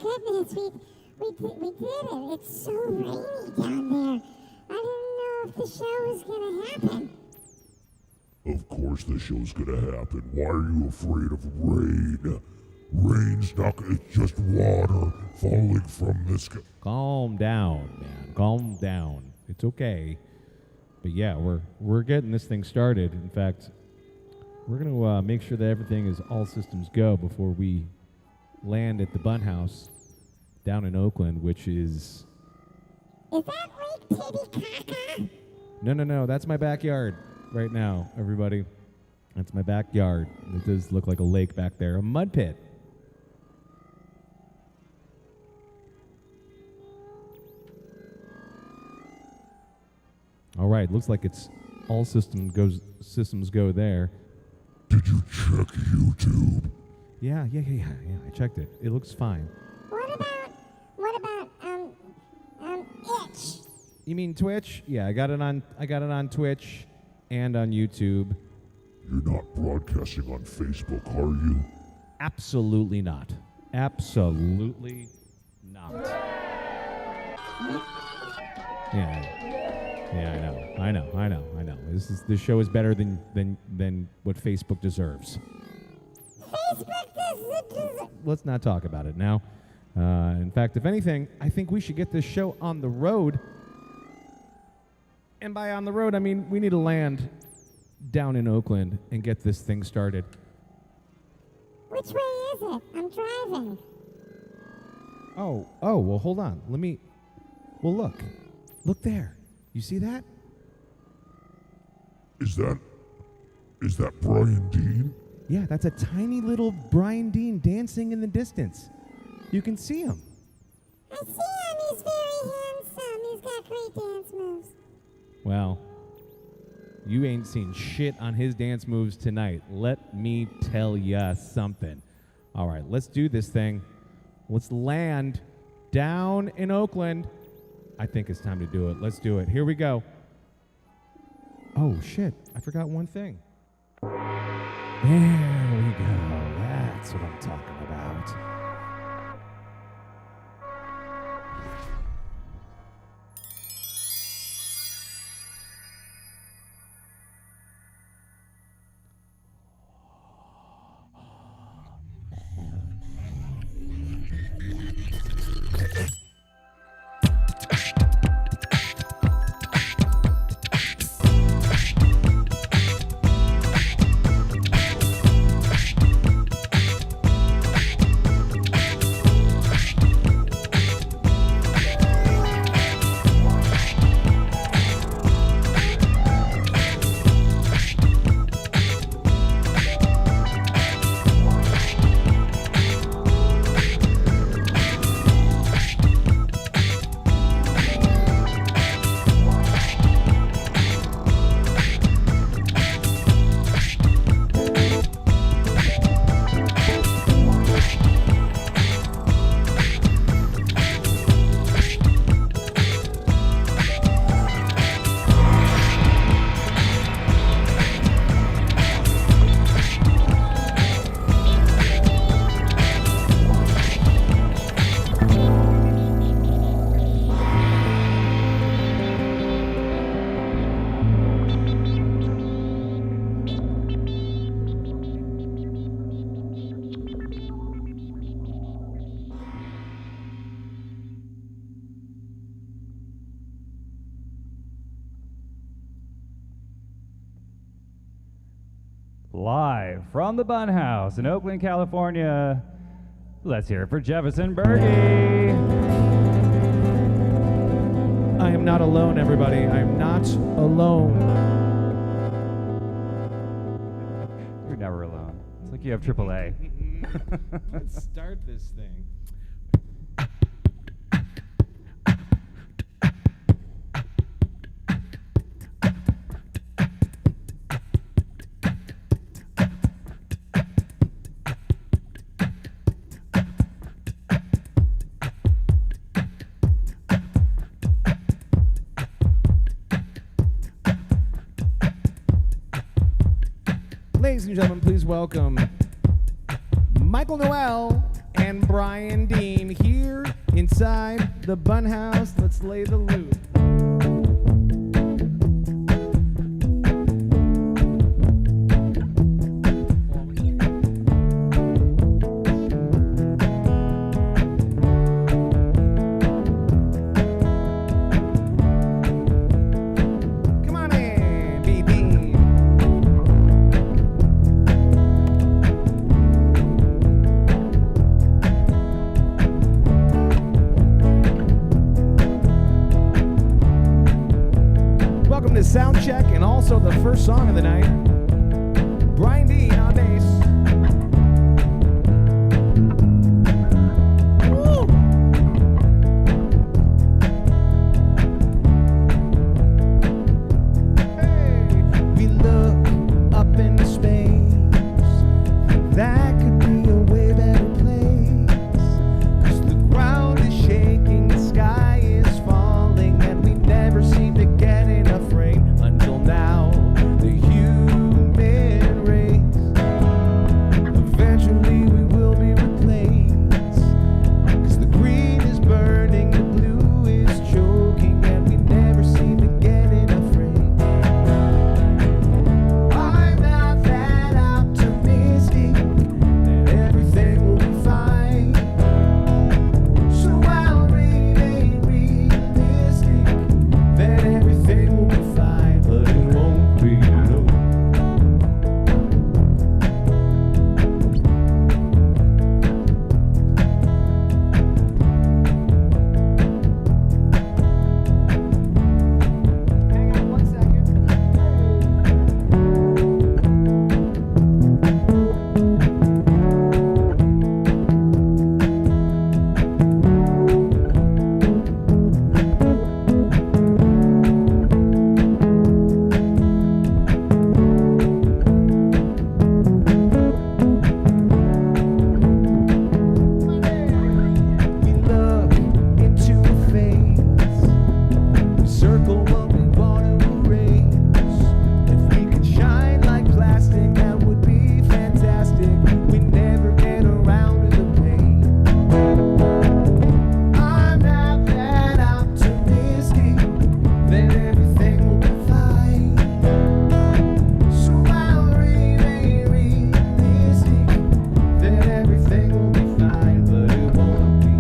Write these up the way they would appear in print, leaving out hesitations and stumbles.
goodness, we did it. It's so rainy down there. I didn't know if the show was gonna happen. Of course the show's gonna happen. Why are you afraid of rain? Rain's not, it's just water falling from the sky. Calm down, man. Calm down. It's okay. But yeah, we're getting this thing started. In fact, we're going to make sure that everything is all systems go before we land at the Bun House down in Oakland, which is... Is that Lake Titicaca? No. That's my backyard right now, everybody. That's my backyard. It does look like a lake back there. A mud pit. All right, looks like it's all systems go there. Did you check YouTube? Yeah, I checked it. It looks fine. What about Itch? You mean Twitch? Yeah, I got it on Twitch and on YouTube. You're not broadcasting on Facebook, are you? Absolutely not. Absolutely not. Yeah, I know. This show is better than what Facebook deserves. Facebook doesn't deserve... Let's not talk about it now. In fact, if anything, I think we should get this show on the road. And by on the road, I mean we need to land down in Oakland and get this thing started. Which way is it? I'm driving. Oh, well, hold on. Well, look there. You see that? Is that Bryan Dean? Yeah, that's a tiny little Bryan Dean dancing in the distance. You can see him. I see him. He's very handsome. He's got great dance moves. Well, you ain't seen shit on his dance moves tonight. Let me tell ya something. All right, let's do this thing. Let's land down in Oakland. I think it's time to do it. Let's do it. Here we go. Oh, shit. I forgot one thing. There we go. That's what I'm talking about. Live from the Bun House in Oakland, California, let's hear it for Jefferson Bergey. I am not alone, everybody. I am not alone. You're never alone. It's like you have AAA. Let's start this thing. Ladies and gentlemen, please welcome Michael Noel and Bryan Dean here inside the Bun House. Let's lay the loot. Come on in, BD. Welcome to Sound Check and also the first song of the night. Bryan Dean on bass. Woo! Hey, we look up in space. That could be a way better place. 'Cause the ground is shaking, the sky is falling, and we never seem to get enough rain until now. The human race, eventually we will be replaced. 'Cause the green is burning, the blue is choking, and we never seem to get enough rain. I'm not that optimistic that everything will be fine. So I'll remain realistic that everything will be fine, but it won't be, no. Hang on 1 second. We look into a face, we circle what we want to erase. If we could shine like plastic, that would be fantastic. We never get around to the pain. I'm not that optimistic that everything will be fine. So I'll remain realistic that everything will be fine, but it won't be.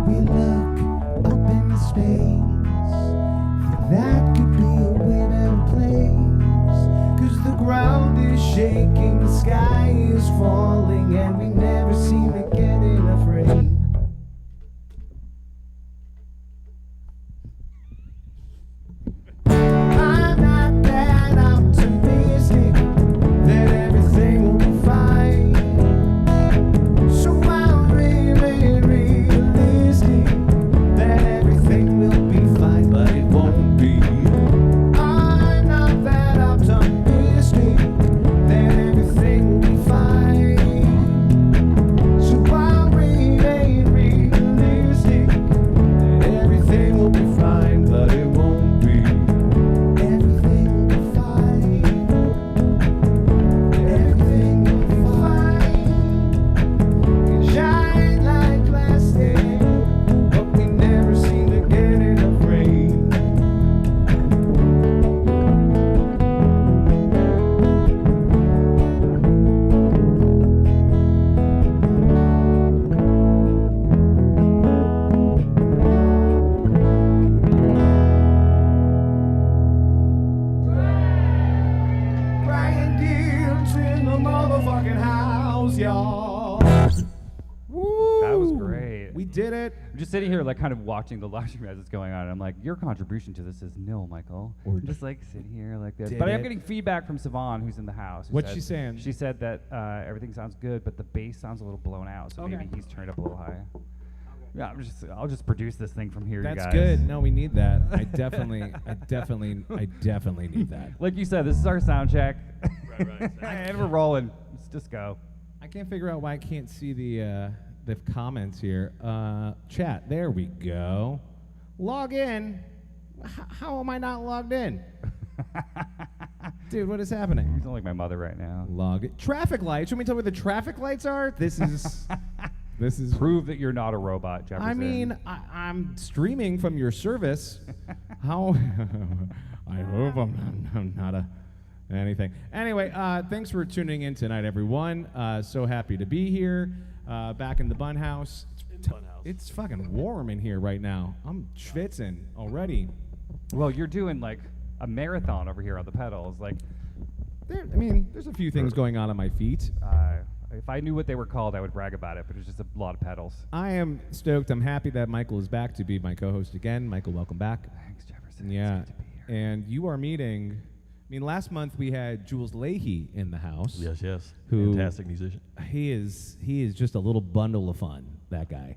We look up into space. That could be a way better place. 'Cause the ground is shaking, the sky is falling, and we never seem to get enough rain. I'm not that optimistic that everything will be fine. So I'll remain realistic that everything will be fine, but it won't be. I'm not that optimistic that everything will be fine. So I'll remain realistic that everything will be fine, but it won't be. Everything will be fine. Everything will be fine. Can shine like plastic, but we never seem to get enough rain. Bryan Dean's in the motherfucking house, y'all. Woo! That was did it. I'm just sitting here, like, kind of watching the live stream as it's going on. And I'm like, your contribution to this is nil, Michael. Or I'm just like sitting here like this. did But I am it. getting feedback from Siobhan, who's in the house. What's she saying? She said that everything sounds good, but the bass sounds a little blown out. So maybe he's turned up a little high. Yeah, I'll just produce this thing from here, you guys. That's good. No, we need that. I definitely need that. Like you said, this is our sound check. Right. And we're rolling. Let's just go. I can't figure out why I can't see the comments here. Chat, there we go. Log in. How am I not logged in? Dude, what is happening? You sound like my mother right now. Log in. Traffic lights. You want me to tell me where the traffic lights are? This is Prove that you're not a robot, Jefferson. I mean, I'm streaming from your service. How? I hope I'm not anything. Anyway, thanks for tuning in tonight, everyone. So happy to be here, back in the Bun House. It's fucking warm in here right now. I'm schwitzing already. Well, you're doing like a marathon over here on the pedals. Like, there's a few things going on my feet. if I knew what they were called, I would brag about it, but it's just a lot of pedals. I am stoked. I'm happy that Michael is back to be my co-host again. Michael, welcome back. Thanks, Jefferson. Yeah. It's good to be here. And you are meeting, last month we had Jules Leahy in the house. Yes. Who- Fantastic musician. He is just a little bundle of fun, that guy.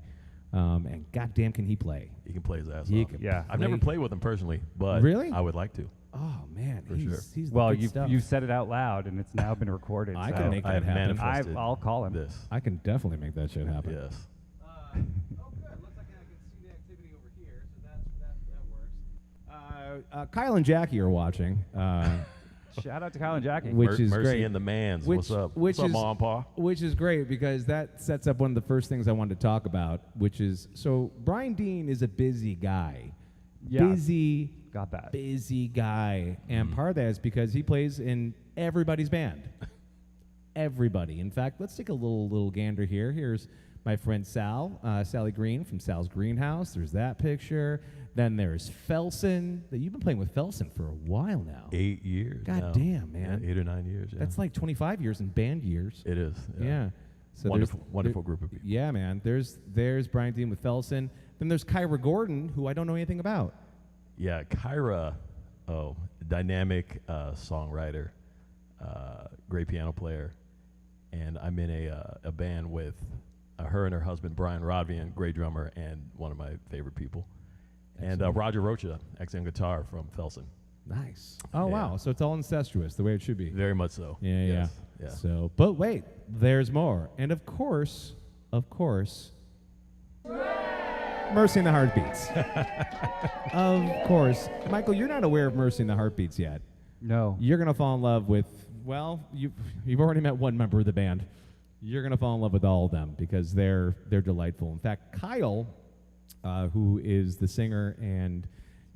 And goddamn can he play. He can play his ass He off. can Yeah. I've never play- played with him personally, but Really? I would like to. Oh, man. For he's, sure. he's the Well, good stuff. you said it out loud, and it's now been recorded. I so can make I that have happen. manifested I'll call him. this. I can definitely make that shit happen. Yes. Oh, good. Looks like I can see the activity over here, so that works. Kyle and Jackie are watching, Shout out to Kyle and Jackie. which is Mercy great. and the Mans. Which- What's up? which What's up, is- Mom and Pa? Which is great because that sets up one of the first things I wanted to talk about, which is, so Bryan Dean is a busy guy. Yeah. Got that. Busy guy. And part of that is because he plays in everybody's band. Everybody. In fact, let's take a little gander here. Here's my friend Sal, Sally Green from Sal's Greenhouse. There's that picture. Then there's Felsen. You've been playing with Felsen for a while now. 8 years. God now. damn, man. Yeah, 8 or 9 years. Yeah. That's like 25 years in band years. It is. Yeah. So Wonderful group of people. Yeah, man. There's Bryan Dean with Felsen. Then there's Kyra Gordon, who I don't know anything about. Yeah, Kyra, dynamic songwriter, great piano player, and I'm in a band with her and her husband Brian Rodvian, great drummer and one of my favorite people, and Roger Rocha, ex-am guitar from Felsen. Nice. Oh, Yeah. wow. So it's all incestuous, the way it should be. Very much so. Yeah, Yes. yeah. Yeah. So, but wait, there's more. And of course, Mercy and the Heartbeats. Of course. Michael, you're not aware of Mercy and the Heartbeats yet. No. You're going to fall in love with, well, you've already met one member of the band. You're going to fall in love with all of them because they're delightful. In fact, Kyle, who is the singer, and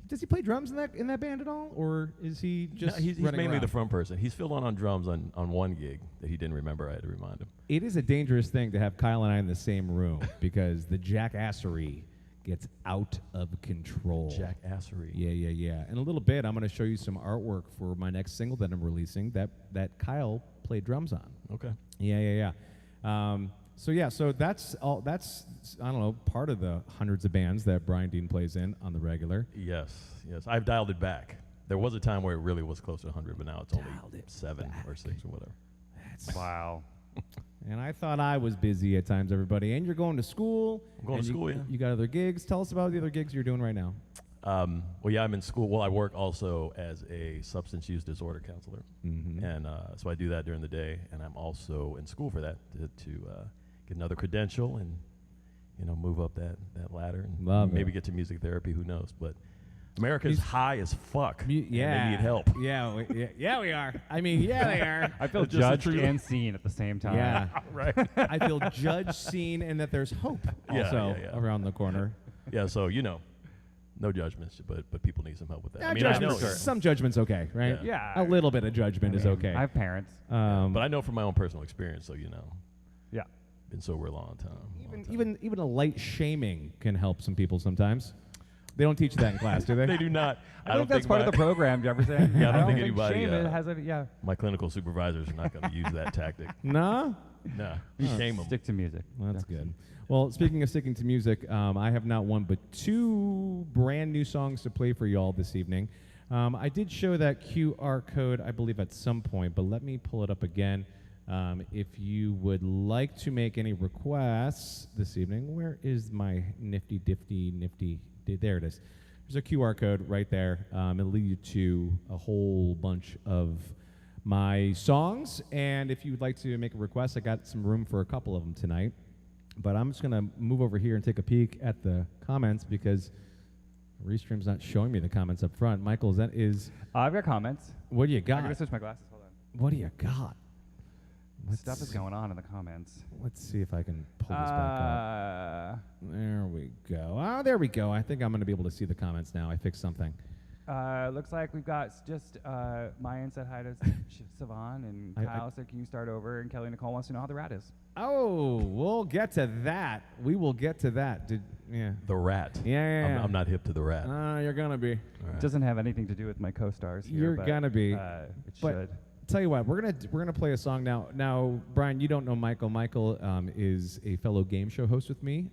does he play drums in that band at all, or is he just he's running mainly around? the front person. He's filled on drums on one gig that he didn't remember. I had to remind him. It is a dangerous thing to have Kyle and I in the same room because the jackassery gets out of control. Jackassery. Yeah. In a little bit, I'm going to show you some artwork for my next single that I'm releasing that Kyle played drums on. Okay. Yeah. So that's all. That's, I don't know, part of the hundreds of bands that Bryan Dean plays in on the regular. Yes. I've dialed it back. There was a time where it really was close to 100, but now it's Dialed only it 7 back. or 6 or whatever. Wow. And I thought I was busy at times, everybody. And you're going to school. I'm going and to school, yeah. You got other gigs. Tell us about the other gigs you're doing right now. Well, yeah, I'm in school. Well, I work also as a substance use disorder counselor, and so I do that during the day, and I'm also in school for that to get another credential and move up that ladder and Love maybe it. get to music therapy. Who knows? But America's high as fuck. Yeah. and they need help. Yeah, we are. I mean, yeah, they are. I feel Just the judged truth. and seen at the same time. Yeah. Right. I feel judged, seen, and that there's hope Yeah, also yeah. around the corner. Yeah. So no judgments, but people need some help with that. Yeah, I mean, I judgment's- know, some judgment's okay, right? Yeah. A little bit of judgment is okay. I have parents. but I know from my own personal experience. So Yeah. been sober a long time. Even a light shaming can help some people sometimes. They don't teach that in class, do they? They do not. I think that's part of the program, Jefferson. Yeah, I don't think anybody, Shame it has a, yeah. My clinical supervisors are not going to use that tactic. No? No, shame 'em. Stick to music. That's good. Well, speaking of sticking to music, I have not one but 2 brand new songs to play for y'all this evening. I did show that QR code, I believe, at some point, but let me pull it up again. If you would like to make any requests this evening, where is my nifty? There it is. There's a QR code right there. It'll lead you to a whole bunch of my songs, and if you would like to make a request, I got some room for a couple of them tonight. But I'm just going to move over here and take a peek at the comments because Restream's not showing me the comments up front. Michael, I've got comments. What do you I got? gotta switch my glasses. Hold on. What do you got? Stuff is going on in the comments. Let's see if I can pull this back up. There we go. Oh, there we go. I think I'm going to be able to see the comments now. I fixed something. Looks like we've got just Mayan said hi to Sivan, and Kyle said, can you start over? And Kelly Nicole wants to know how the rat is. Oh, we'll get to that. We will get to that. The rat. Yeah. I'm not hip to the rat. You're going to be. Right. It doesn't have anything to do with my co-stars here. You're going to be. It but should. Tell you what, we're gonna play a song now. Now, Brian, you don't know Michael. Michael is a fellow game show host with me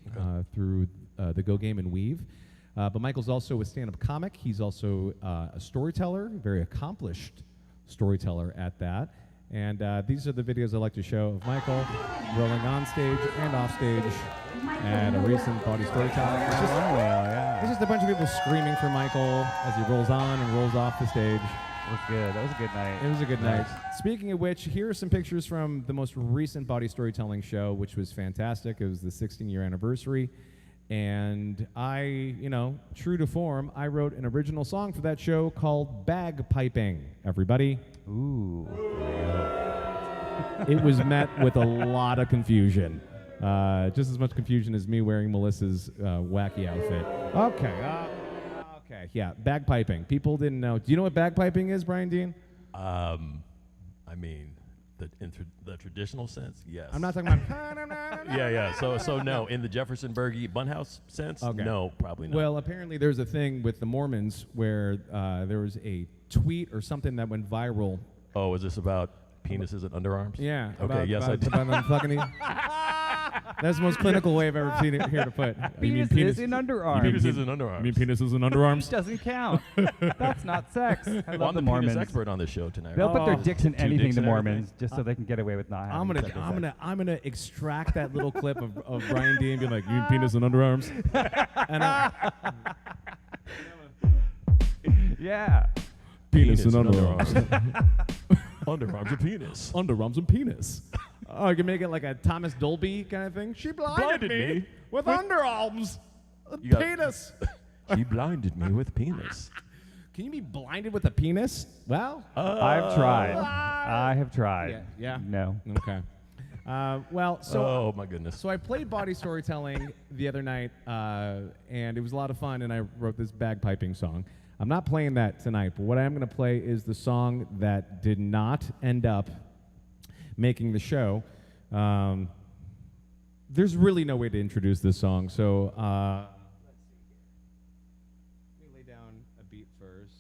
through the Go Game and Weave. But Michael's also a stand-up comic. He's also a storyteller, very accomplished storyteller at that. And these are the videos I like to show of Michael rolling on stage and off stage at a recent Bawdy storytelling. It's just a bunch of people screaming for Michael as he rolls on and rolls off the stage. It was good. That was a good night. It was a good night. Speaking of which, here are some pictures from the most recent Bawdy storytelling show, which was fantastic. It was the 16-year anniversary. And I, true to form, I wrote an original song for that show called Bagpiping. Everybody? Ooh. It was met with a lot of confusion. Just as much confusion as me wearing Melissa's wacky outfit. Okay, yeah, bagpiping. People didn't know. Do you know what bagpiping is, Bryan Dean? I mean, in the traditional sense, yes. I'm not talking about. Yeah. So no, in the Jefferson Bergey Bun House sense, no, probably not. Well, apparently there's a thing with the Mormons where there was a tweet or something that went viral. Oh, is this about penises and underarms? Yeah. Okay. Yes, I do. That's the most clinical way I've ever seen it here to put. Penis is in underarms. Penis is in underarms. You mean penises and underarms? Doesn't count. That's not sex. I love I'm the the Mormons. penis expert on this show tonight. They'll put their Oh. dicks in 2 anything, dicks the and Mormons, just so they can get away with not having sex. I'm gonna extract that little clip of Bryan Dean being like, "You mean penis and underarms?" And yeah. penis and underarms. Underarms and penis. Underarms and penis. Oh, you can make it like a Thomas Dolby kind of thing. She blinded me with underarms. You got- Penis. She blinded me with penis. Can you be blinded with a penis? Well, I've tried. I have tried. Yeah. No. Okay. So Oh my goodness. So I played Bawdy storytelling the other night, and it was a lot of fun, and I wrote this bagpiping song. I'm not playing that tonight, but what I am going to play is the song that did not end up making the show. There's really no way to introduce this song, so let's see here. Let me lay down a beat first.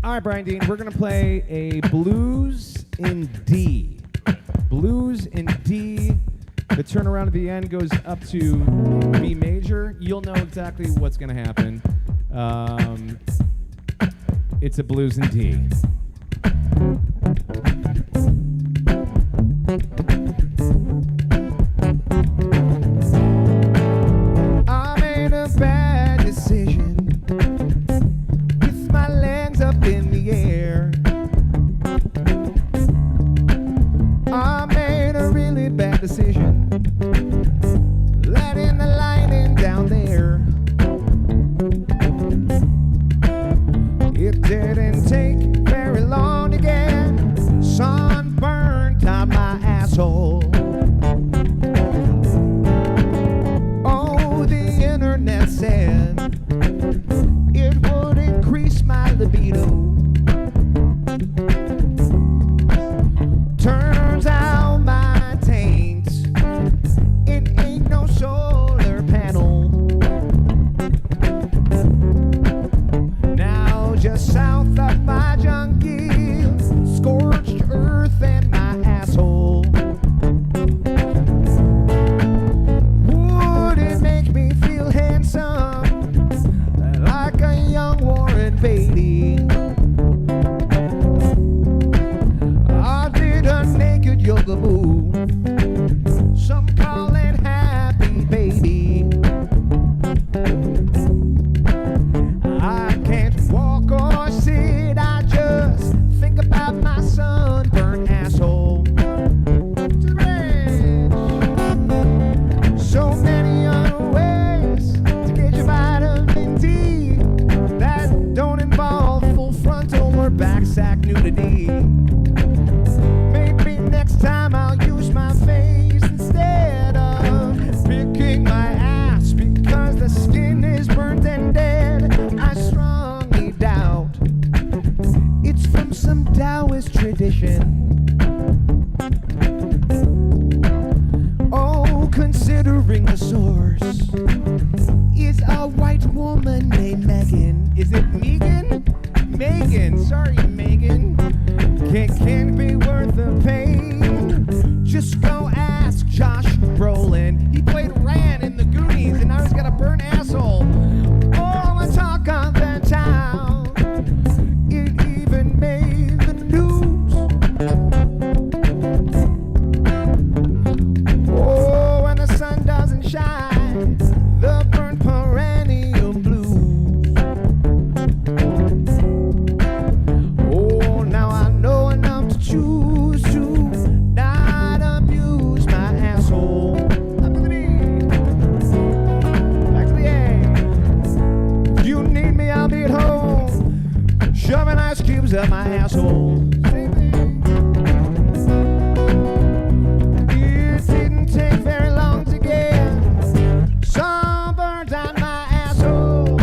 All right, Bryan Dean, we're going to play a blues in D. Blues in D. The turnaround at the end goes up to B major. You'll know exactly what's going to happen. It's a blues in D. I made a bad decision. Up in the air, I made a really bad decision, letting the lightning down there. It didn't take very because the skin is burnt and dead. I strongly doubt it's from some Taoist tradition. Oh, considering the source is a white woman named Megan. Is it Megan? Megan, sorry Megan. Can't be worth the pain. Just go ask Josh Brolin. He played Ran in the Goonies, and now he's got a burnt asshole. Oh, the talk of the town. It even made the news. Oh, when the sun doesn't shine, the burnt Perineum blues. Oh, now I know enough to choose to not abuse my asshole. Up to the B. Back to the A. If you need me, I'll be at home, shoving ice cubes up my asshole. Same thing. It didn't take very long to get sunburned on my asshole.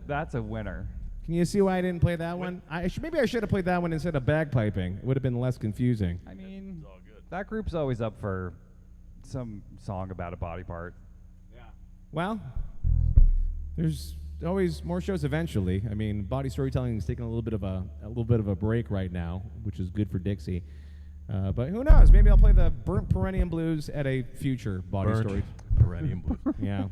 That's a winner. Can you see why I didn't play that one? Maybe I should have played that one instead of bagpiping. It would have been less confusing. I mean, that group's always up for some song about a body part. Well, there's always more shows eventually. I mean, body storytelling is taking a little bit of a break right now, which is good for Dixie. But who knows? Maybe I'll play the Burnt Perineum Blues at a future body story. Perineum Blues. Yeah.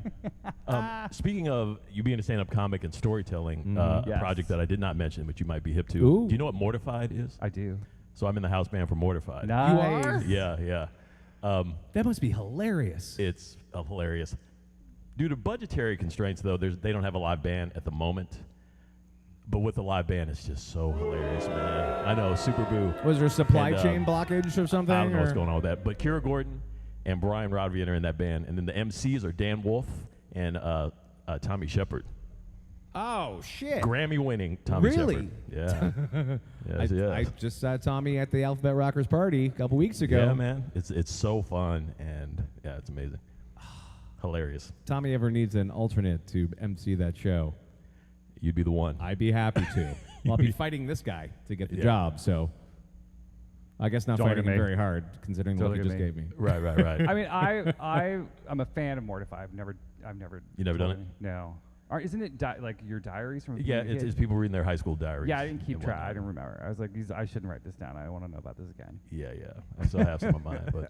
Speaking of you being a stand-up comic and storytelling, a Yes. project that I did not mention, but you might be hip to. Ooh. Do you know what Mortified is? I do. So I'm in the house band for Mortified. Nice. You are? Yeah. That must be hilarious. It's hilarious. Due to budgetary constraints, though, they don't have a live band at the moment. But with the live band, it's just so hilarious, man. I know, super boo. Was there a supply And, chain blockage or something? I don't know what's or- going on with that. But Kira Gordon and Brian Rodvian are in that band. And then the MCs are Dan Wolf and Tommy Shepard. Oh, shit. Grammy-winning Tommy Really? Shepard. Yeah. I just saw Tommy at the Alphabet Rockers party a couple weeks ago. Yeah, man. It's so fun, and yeah, it's amazing. Hilarious. Tommy ever needs an alternate to MC that show, You'd be the one. I'd be happy to. Well, I'll be fighting this guy to get the job, so I guess not Don't fighting look at him me. very hard, considering Don't what you look just at gave me. Right. I mean, I'm a fan of Mortified. I've never. You never done totally- No. Isn't it like your diaries from? Yeah, being a it's kid? people reading their high school diaries. Yeah, I didn't keep and track. I whatnot. didn't remember. I was like, I shouldn't write this down. I want to know about this again. Yeah. I still have some of mine, but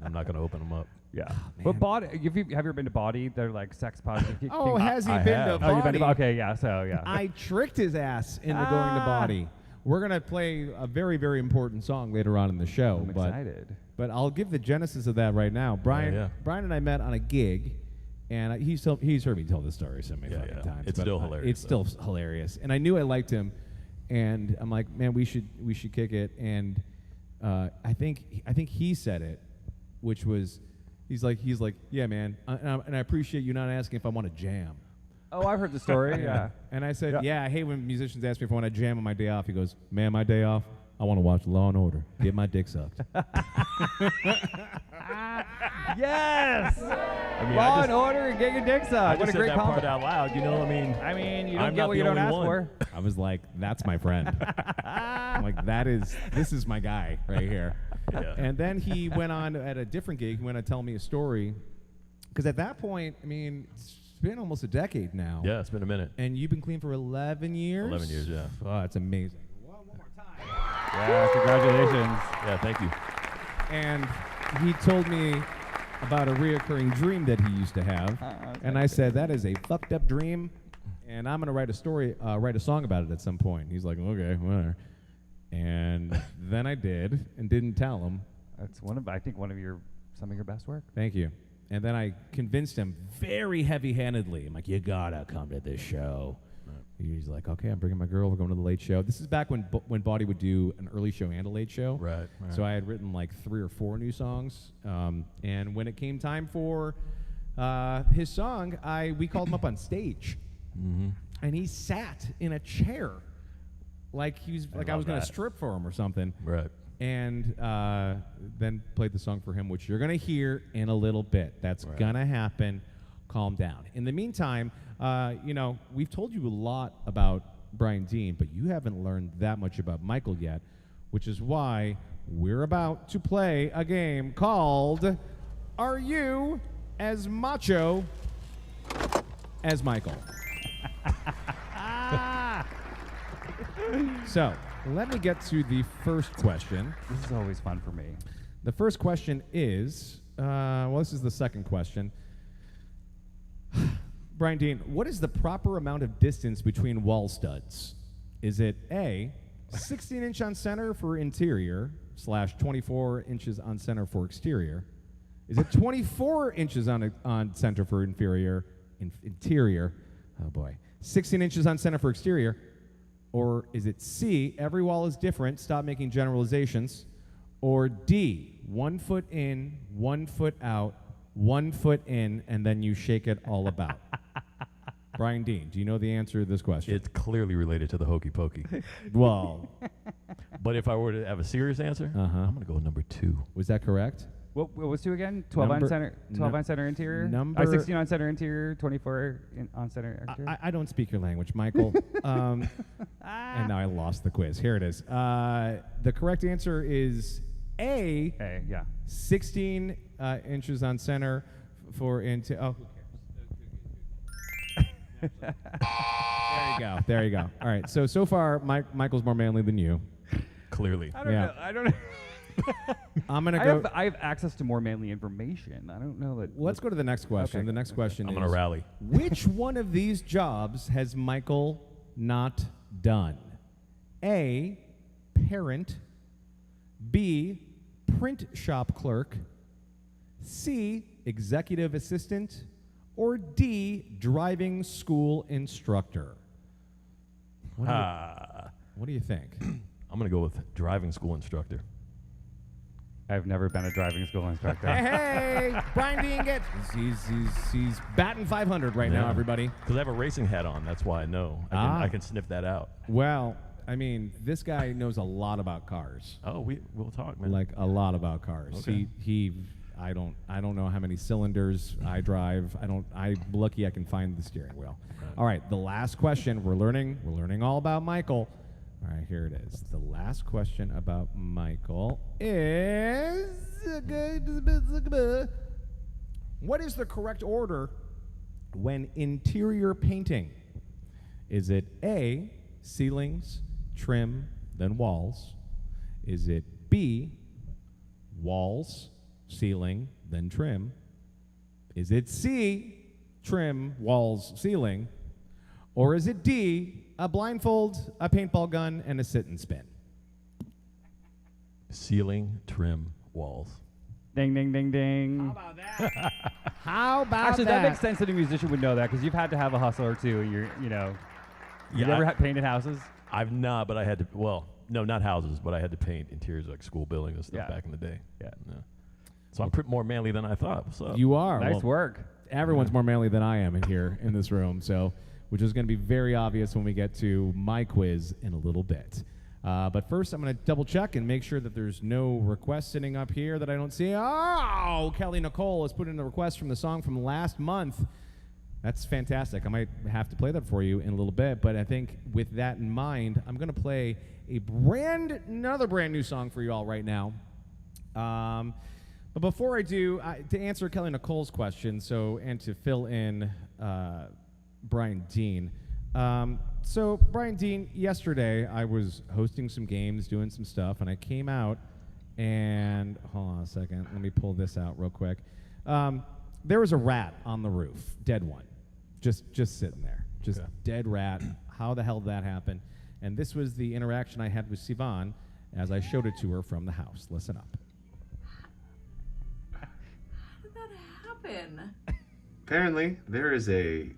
I'm not going to open them up. Yeah. But Bawdy, have you ever been to Bawdy? They're like sex positive. Oh, has he I been have. to Oh, you've been to Bawdy? Okay, yeah. So yeah. I tricked his ass into going to Bawdy. We're going to play a very, very important song later on in the show. I'm excited. But I'll give the genesis of that right now. Brian and I met on a gig, and he's heard me tell this story so many fucking times. It's but, still hilarious, It's still hilarious, and I knew I liked him, and I'm like, man, we should kick it. And I think he said it, which was, he's like, yeah, man, and I appreciate you not asking if I want to jam. Oh, I've heard the story. Yeah. And I said, yeah, I hate when musicians ask me if I want to jam on my day off. He goes, man, my day off, I want to watch Law and Order, get my dick sucked. Yes. I mean, Law and Order and get your dick I sucked. just What a said great that part combo. out loud. You know, I mean, You don't I'm get not what the you don't only ask one. for. I was like, that's my friend. I'm like, this is my guy right here. Yeah. And then he went on at a different gig, he went to tell me a story. Because at that point, I mean, it's been almost a decade now. Yeah, it's been a minute. And you've been clean for 11 years? 11 years, yeah. Oh, that's amazing. Yeah, congratulations. Yeah, thank you. And he told me about a reoccurring dream that he used to have. And I said, that is a fucked up dream, and I'm going to write a song about it at some point. He's like, okay, whatever. And then I did, and didn't tell him. That's some of your best work. Thank you. And then I convinced him very heavy-handedly. I'm like, you gotta come to this show. He's like, okay, I'm bringing my girl. We're going to the late show. This is back when Bawdy would do an early show and a late show. Right. So I had written like 3 or 4 new songs. And when it came time for his song, we called him up on stage. and he sat in a chair like I was going to strip for him or something. Right. And then played the song for him, which you're going to hear in a little bit. That's going to happen. Calm down. In the meantime, we've told you a lot about Bryan Dean, but you haven't learned that much about Michael yet, which is why we're about to play a game called Are You As Macho as Michael? So, let me get to the first question. This is always fun for me. The first question is, this is the second question. Bryan Dean, what is the proper amount of distance between wall studs? Is it A, 16 inch on center for interior / 24 inches on center for exterior? Is it 24 inches on center for interior? Oh boy. 16 inches on center for exterior? Or is it C, every wall is different, stop making generalizations? Or D, 1 foot in, 1 foot out, 1 foot in, and then you shake it all about? Bryan Dean, do you know the answer to this question? It's clearly related to the hokey pokey. Well, But if I were to have a serious answer, I'm going to go with number 2. was that correct? What was 2 again? 12 on center, 12 on center interior. 16 on center interior, 24 on center exterior. I don't speak your language, Michael. And now I lost the quiz. Here it is. The correct answer is A. A, yeah. 16 inches on center for into. Oh, who cares? There you go. All right. So far, Michael's more manly than you. Clearly. I don't know. I'm gonna go. I have access to more manly information. I don't know that. Let's go to the next question. Okay. The next question I'm is, going to rally. which one of these jobs has Michael not done? A, parent. B, print shop clerk. C, executive assistant. Or D, driving school instructor. What do you think? I'm going to go with driving school instructor. I've never been a driving school instructor. Hey, Bryan Dean gets. He's batting 500 right now, everybody. Because I have a racing hat on. That's why I know. I can sniff that out. Well, I mean, this guy knows a lot about cars. Oh, we'll talk, man. Like a lot about cars. Okay. I don't know how many cylinders I drive. I'm lucky I can find the steering wheel. Okay. All right, the last question. We're learning all about Michael. All right, here it is. The last question about Michael is, what is the correct order when interior painting? Is it A, ceilings, trim, then walls? Is it B, walls, ceiling, then trim? Is it C, trim, walls, ceiling? Or is it D, a blindfold, a paintball gun, and a sit and spin? Ceiling, trim, walls. Ding, ding, ding, ding. How about that? How about Actually, that? that makes sense that a musician would know that because you've had to have a hustle or two. You've Yeah, never painted houses? I've not, but I had to. Well, no, not houses, but I had to paint interiors like school buildings and stuff Yeah. back in the day. Yeah. So I'm more manly than I thought. So You are. Nice Well, work. everyone's more manly than I am in here in this room, so which is going to be very obvious when we get to my quiz in a little bit. But first, I'm going to double check and make sure that there's no request sitting up here that I don't see. Oh, Kelly Nicole has put in a request from the song from last month. That's fantastic. I might have to play that for you in a little bit, but I think with that in mind, I'm going to play another brand new song for you all right now. But before I do, to answer Kelly Nicole's question, and to fill in Bryan Dean. So Bryan Dean, yesterday I was hosting some games, doing some stuff, and I came out and, hold on a second, let me pull this out real quick. There was a rat on the roof, dead one, just sitting there, just dead rat. How the hell did that happen? And this was the interaction I had with Sivan as I showed it to her from the house. Listen up. How did that happen? Apparently, there is a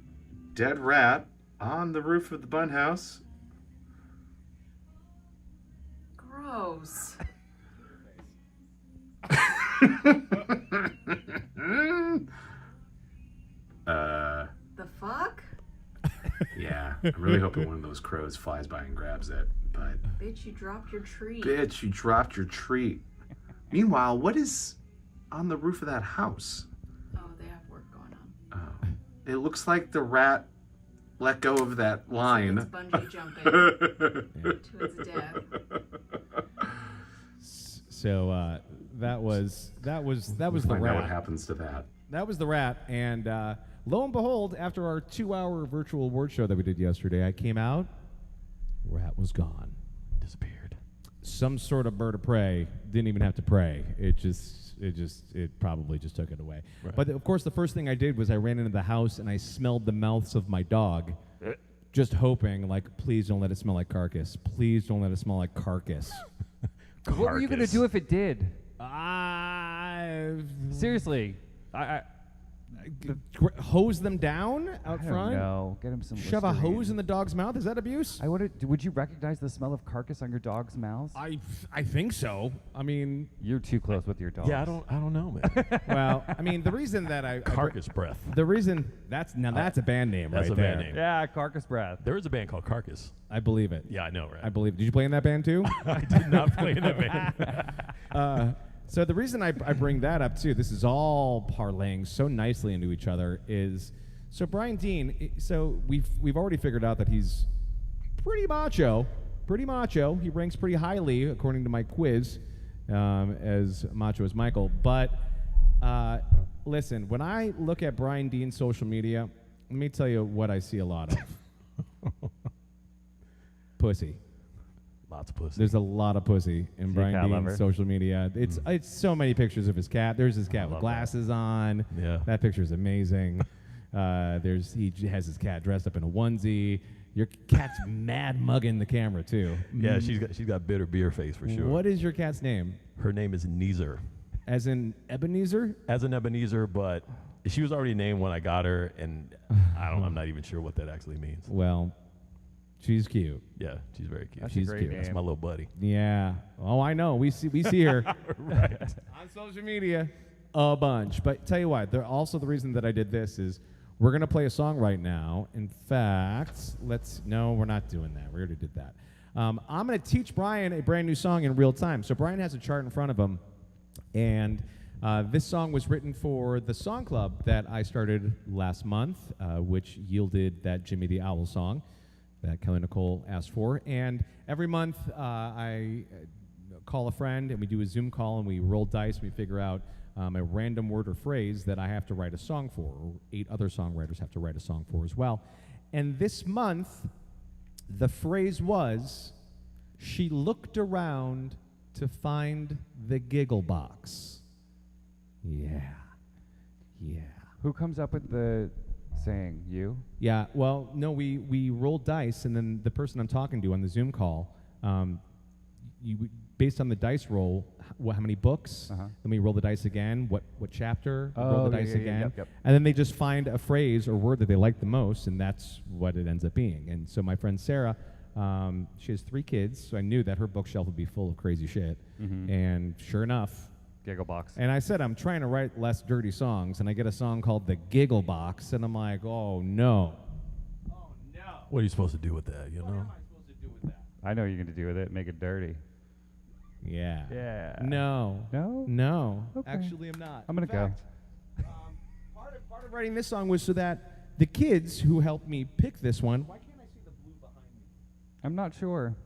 dead rat on the roof of the Bun House. Gross. The The fuck? yeah. I'm really hoping one of those crows flies by and grabs it. But Bitch, you dropped your treat. bitch, you dropped your treat. Meanwhile, what is on the roof of that house? Oh, they have work going on. Oh, it looks like the rat let go of that line. It's bungee jumping to its death. So that was the Find out what rat. happens to that. That was the rat, and lo and behold, after our 2-hour virtual award show that we did yesterday, I came out. Rat was gone. Disappeared. Some sort of bird of prey didn't even have to pray. It probably just took it away. Right. But of course, the first thing I did was I ran into the house and I smelled the mouths of my dog, just hoping, like, please don't let it smell like carcass. Please don't let it smell like carcass. What were you gonna do if it did? Seriously, Hose them down out front? No, get him some. Shove a Listerine. hose in the dog's mouth? Is that abuse? Would you recognize the smell of carcass on your dog's mouth? I think so. I mean, You're too close with your dog. Yeah, I don't know, man. well, I mean, the reason that Carcass breath. the reason that's a band name That's right a there. band name. Yeah, carcass breath. There is a band called Carcass. I believe it. Yeah, I know, right? I believe it. Did you play in that band too? I did not play in that band. So the reason I bring that up too, this is all parlaying so nicely into each other, is so Bryan Dean. So we've already figured out that he's pretty macho. Pretty macho. He ranks pretty highly according to my quiz, as macho as Michael. But listen, when I look at Bryan Dean's social media, let me tell you what I see a lot of. Pussy. Lots of pussy. There's a lot of pussy in Is he a Bryan cat Dean's lover? social media. It's so many pictures of his cat. There's his cat with love glasses on. Yeah. That picture's amazing. He has his cat dressed up in a onesie. Your cat's mad mugging the camera too. Yeah, she's got bitter beer face for sure. What is your cat's name? Her name is Neezer. As in Ebenezer? As an Ebenezer, but she was already named when I got her, and I'm not even sure what that actually means. Well, she's cute. Yeah, she's very cute. That's She's a great cute. name. That's my little buddy. Yeah. Oh, I know. We see her on social media a bunch. But tell you what, also the reason that I did this is we're gonna play a song right now. In fact, no, we're not doing that. We already did that. I'm gonna teach Bryan a brand new song in real time. So Bryan has a chart in front of him, and this song was written for the song club that I started last month, which yielded that Jimmy the Owl song that Kelly Nicole asked for. And every month I call a friend and we do a Zoom call and we roll dice and we figure out a random word or phrase that I have to write a song for, or 8 other songwriters have to write a song for as well. And this month, the phrase was, she looked around to find the Gigglebox. Yeah. Who comes up with the saying? You? Yeah, well, no, we rolled dice, and then the person I'm talking to on the Zoom call, based on the dice roll, how many books, then we roll the dice again, what chapter, roll the dice again, yep. and then they just find a phrase or word that they like the most, and that's what it ends up being. And so my friend Sarah, she has 3 kids, so I knew that her bookshelf would be full of crazy shit, and sure enough, Gigglebox. and I said, I'm trying to write less dirty songs, and I get a song called The Gigglebox, and I'm like, oh no. Oh no. What are you supposed to do with that, you What know? am I supposed to do with that? I know what you're gonna do with it. Make it dirty. Yeah. Yeah. No. No? No. Okay. Actually, I'm not. I'm gonna In go. fact, part of writing this song was so that the kids who helped me pick this one. Why can't I see the blue behind me? I'm not sure.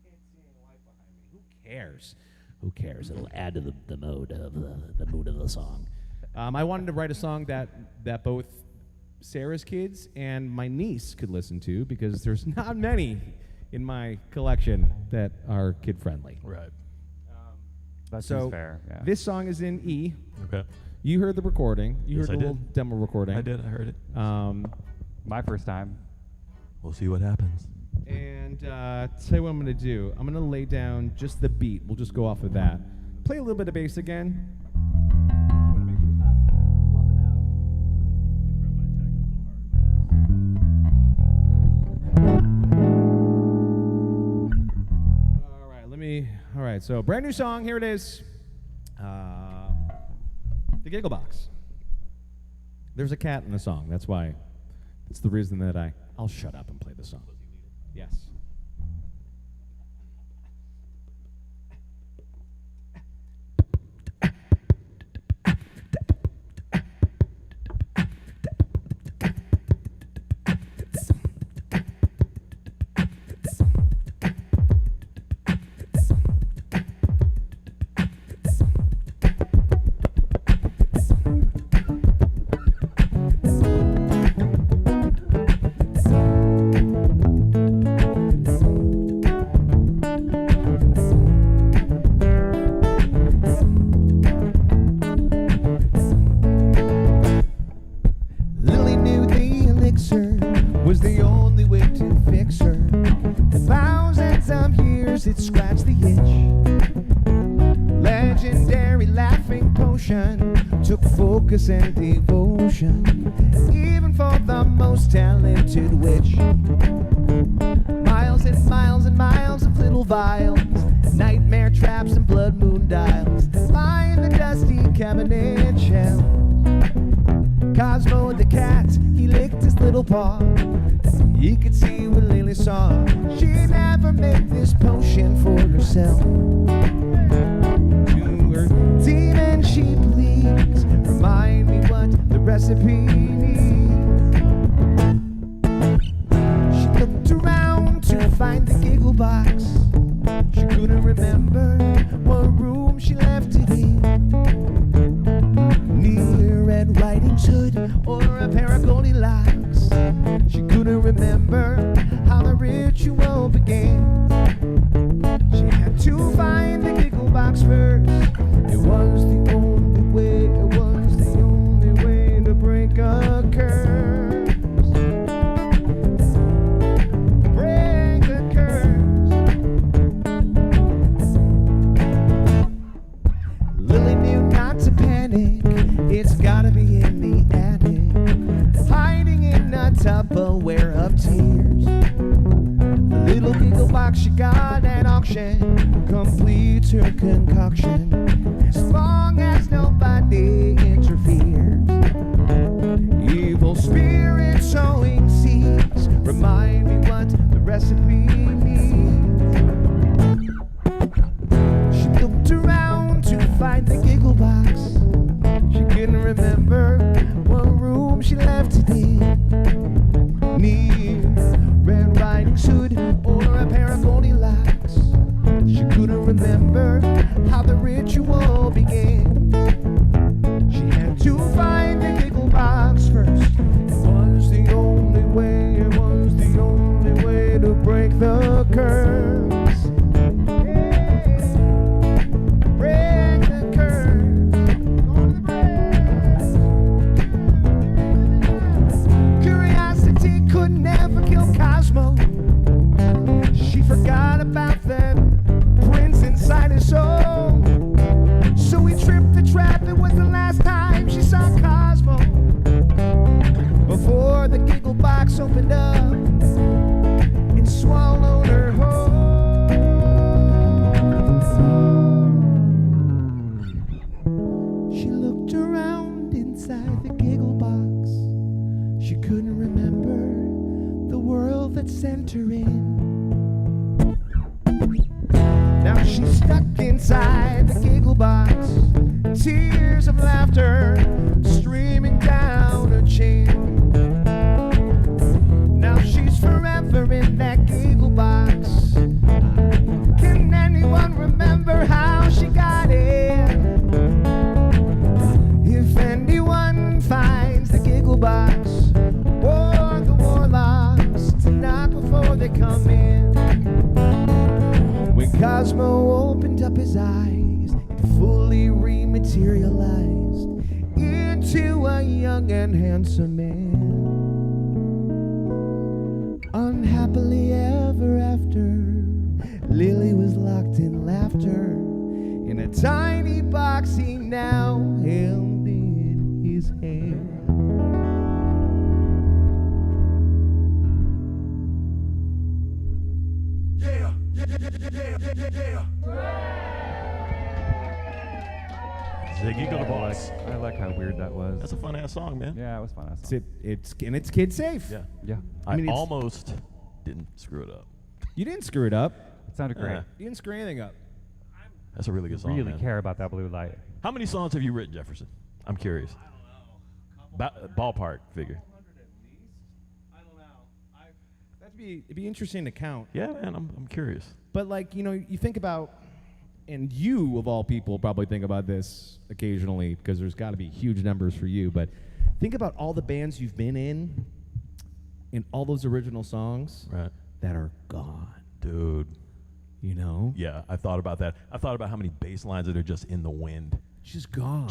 Can't see any light behind me. Who cares? Who cares? It'll add to the mood of the mood of the song. I wanted to write a song that both Sarah's kids and my niece could listen to, because there's not many in my collection that are kid friendly. Right. That So seems fair. Yeah. this song is in E. Okay. You heard the recording. You Yes, heard I the did. little demo recording. I did. I heard it. My first time. We'll see what happens. And tell you what I'm going to do. I'm going to lay down just the beat. We'll just go off of that. Play a little bit of bass again. All right, so brand new song. Here it is. The Gigglebox. There's a cat in the song. That's why It's the reason that I'll shut up and play the song. Yes. Lily knew the elixir was the only way to fix her. For thousands of years it scratched the itch. Legendary laughing potion took focus and devotion, even for the most talented witch. Miles and miles of little vials, nightmare traps and blood moon dials lie in the dusty cabinet shelf. Cosmo the cat, he licked his little paw. He could see what Lily saw. She never made this potion for herself. To her demon she pleads, remind me what the recipe needs. She looked around to find the Gigglebox. She couldn't remember what room she left it in. Near Red Riding's hood or a pair of Goldilocks. She couldn't remember how the ritual began. She had to find the Gigglebox first. It was the only way, it was the only way to break a curse. Break a curse. Lily knew not to panic. It's gotta be in the attic, hiding in a Tupperware of tears. The little Gigglebox she got at auction completes her concoction, as long as nobody interferes. Evil spirits sowing seeds, remind me what the recipe needs. She looked around to find the Gigglebox. She couldn't remember what room she left it in. Near Red Riding's hood or a pair of Goldilocks. She couldn't remember how the ritual began. She had to find the Gigglebox first. It was the only way, it was the only way to break the curse. Break the curse. Curiosity could never kill Cosmo. She forgot about the prince inside his soul. So he tripped the trap. It was the last time she saw Cosmo. Before the Gigglebox opened up, it swallowed her whole. She looked around inside the Gigglebox. She couldn't remember the world that sent her in. Now she's stuck inside the Gigglebox, tears of laughter streaming down her chin. Now she's forever in that Gigglebox. Can anyone remember how she got in? If anyone finds the Gigglebox or the warlocks to knock before they come in. When Cosmo opened up his eyes, it fully rematerialized into a young and handsome man. Unhappily ever after, Lily was locked in laughter in a tiny box he now held in his hand. The Gigglebox. I like how weird that was. That's a fun ass song, man. Yeah, it was fun. It's kid safe. Yeah. Yeah. I mean, it's- almost didn't screw it up. You didn't screw it up. It sounded great. You didn't screw anything up. That's a really good song, Really man. care about that blue light. How many songs have you written, Jefferson? I'm curious. Ballpark figure. I don't know. It'd be interesting to count. Yeah, man, I'm curious. But like, you think about, and you of all people probably think about this occasionally because there's got to be huge numbers for you. But think about all the bands you've been in, and all those original songs Right. that are gone. Dude. Yeah, I thought about that. I thought about how many bass lines that are just in the wind. just gone.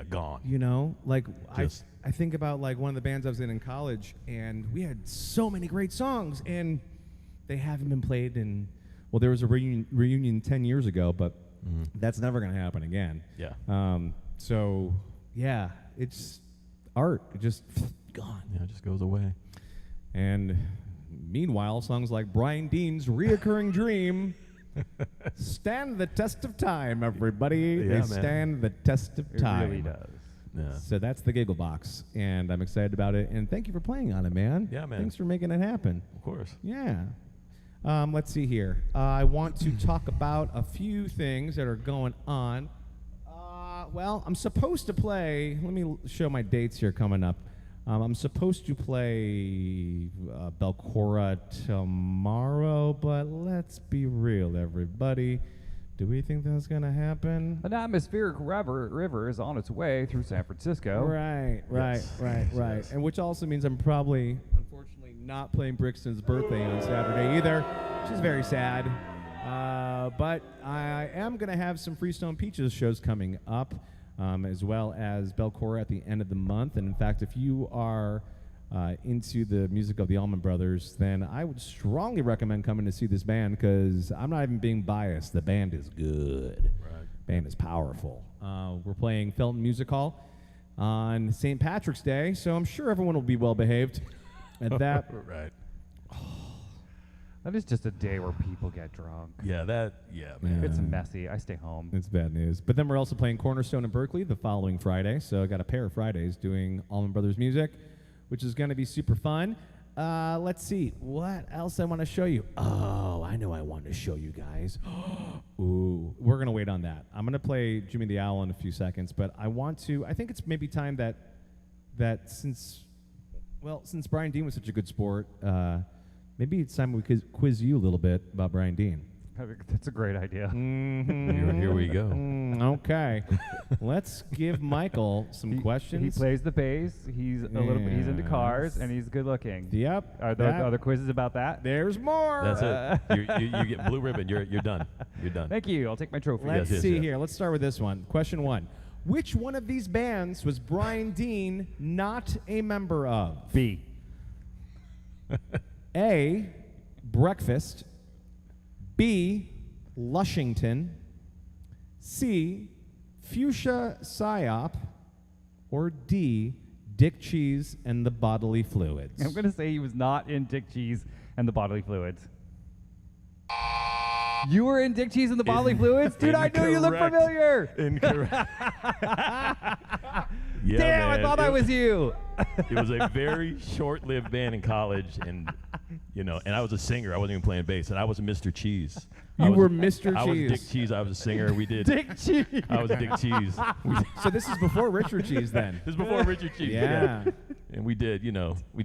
Gone. Like Just- I think about like one of the bands I was in college, and we had so many great songs, and they haven't been played in. Well, there was a reunion 10 years ago, but that's never going to happen again. Yeah. So yeah, it's art. It just gone. Yeah, it just goes away. And meanwhile, songs like Bryan Dean's "Reoccurring Dream" stand the test of time. Everybody, Yeah, they man. stand the test of time. It really does. Yeah. So that's the Gigglebox, and I'm excited about it. And thank you for playing on it, man. Yeah, man. Thanks for making it happen. Of course. Yeah. Let's see here. I want to talk about a few things that are going on. Well, I'm supposed to play. Let me show my dates here coming up. I'm supposed to play Belcora tomorrow, but let's be real, everybody. Do we think that's going to happen? An atmospheric river is on its way through San Francisco. Right. Yes. And which also means I'm probably, unfortunately, not playing Brixton's birthday on Saturday either, which is very sad. But I am going to have some Freestone Peaches shows coming up, as well as Belcora at the end of the month. And in fact, if you are into the music of the Allman Brothers, then I would strongly recommend coming to see this band, because I'm not even being biased. The band is good. Right. Band is powerful. We're playing Felton Music Hall on St. Patrick's Day, so I'm sure everyone will be well behaved at that. Right. That is just a day where people get drunk. Yeah, man. It's messy. I stay home. It's bad news. But then we're also playing Cornerstone in Berkeley the following Friday, so I got a pair of Fridays doing Allman Brothers music, which is going to be super fun. Let's see. What else I want to show you? Oh, I know I want to show you guys. Ooh, we're going to wait on that. I'm going to play Jimmy the Owl in a few seconds, but I think it's maybe time that since Bryan Dean was such a good sport, maybe it's time we quiz you a little bit about Bryan Dean. I think that's a great idea. Here we go. Okay. Let's give Michael some questions. He plays the bass. He's a little bit. He's into cars, and he's good looking. Yep. Are there other quizzes about that? There's more. That's it. You get blue ribbon. You're done. You're done. Thank you. I'll take my trophy. Let's Yes, see yes. here. Let's start with this one. Question 1. Which one of these bands was Bryan Dean not a member of? B. A, Breakfast. B, Lushington. C, Fuchsia Psyop. Or D, Dick Cheese and the Bodily Fluids. I'm going to say he was not in Dick Cheese and the Bodily Fluids. You were in Dick Cheese and the Bodily Fluids? Dude, I knew you looked Incorrect. familiar. Incorrect. Yeah, Damn, man. I thought that was you. It was a very short-lived band in college, and I was a singer. I wasn't even playing bass, and I was Mr. Cheese. You were Mr. I was Cheese. Dick Cheese. I was a singer. We did. Dick Cheese. I was Dick Cheese. So this is before Richard Cheese then. This is before Richard Cheese. Yeah. And we did, we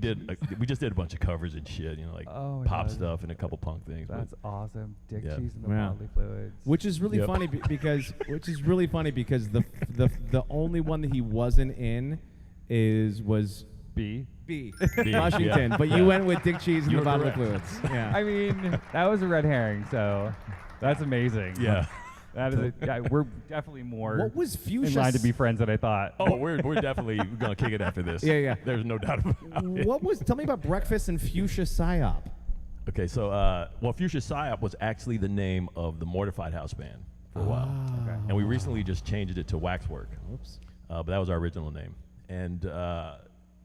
just did a bunch of covers and shit, like Oh my pop God. stuff and a couple punk things. but- That's awesome. Dick Yeah. Cheese and the Yeah. Bodily Fluids. Which is really Yep. funny because the only one that he wasn't in was B. B, B, Washington. yeah. But you went with Dick Cheese and You the were Bodily correct. Fluids. Yeah. I mean, that was a red herring, so that's amazing. Yeah. That is we're definitely more What was in Fuchsia? line to be friends than I thought. Oh, we're definitely gonna kick it after this. Yeah. There's no doubt about it. Tell me about Breakfast and Fuchsia Psyop. Okay, so Fuchsia Psyop was actually the name of the Mortified house band for a while, Okay. and we recently just changed it to Waxwork. Oops. But that was our original name. And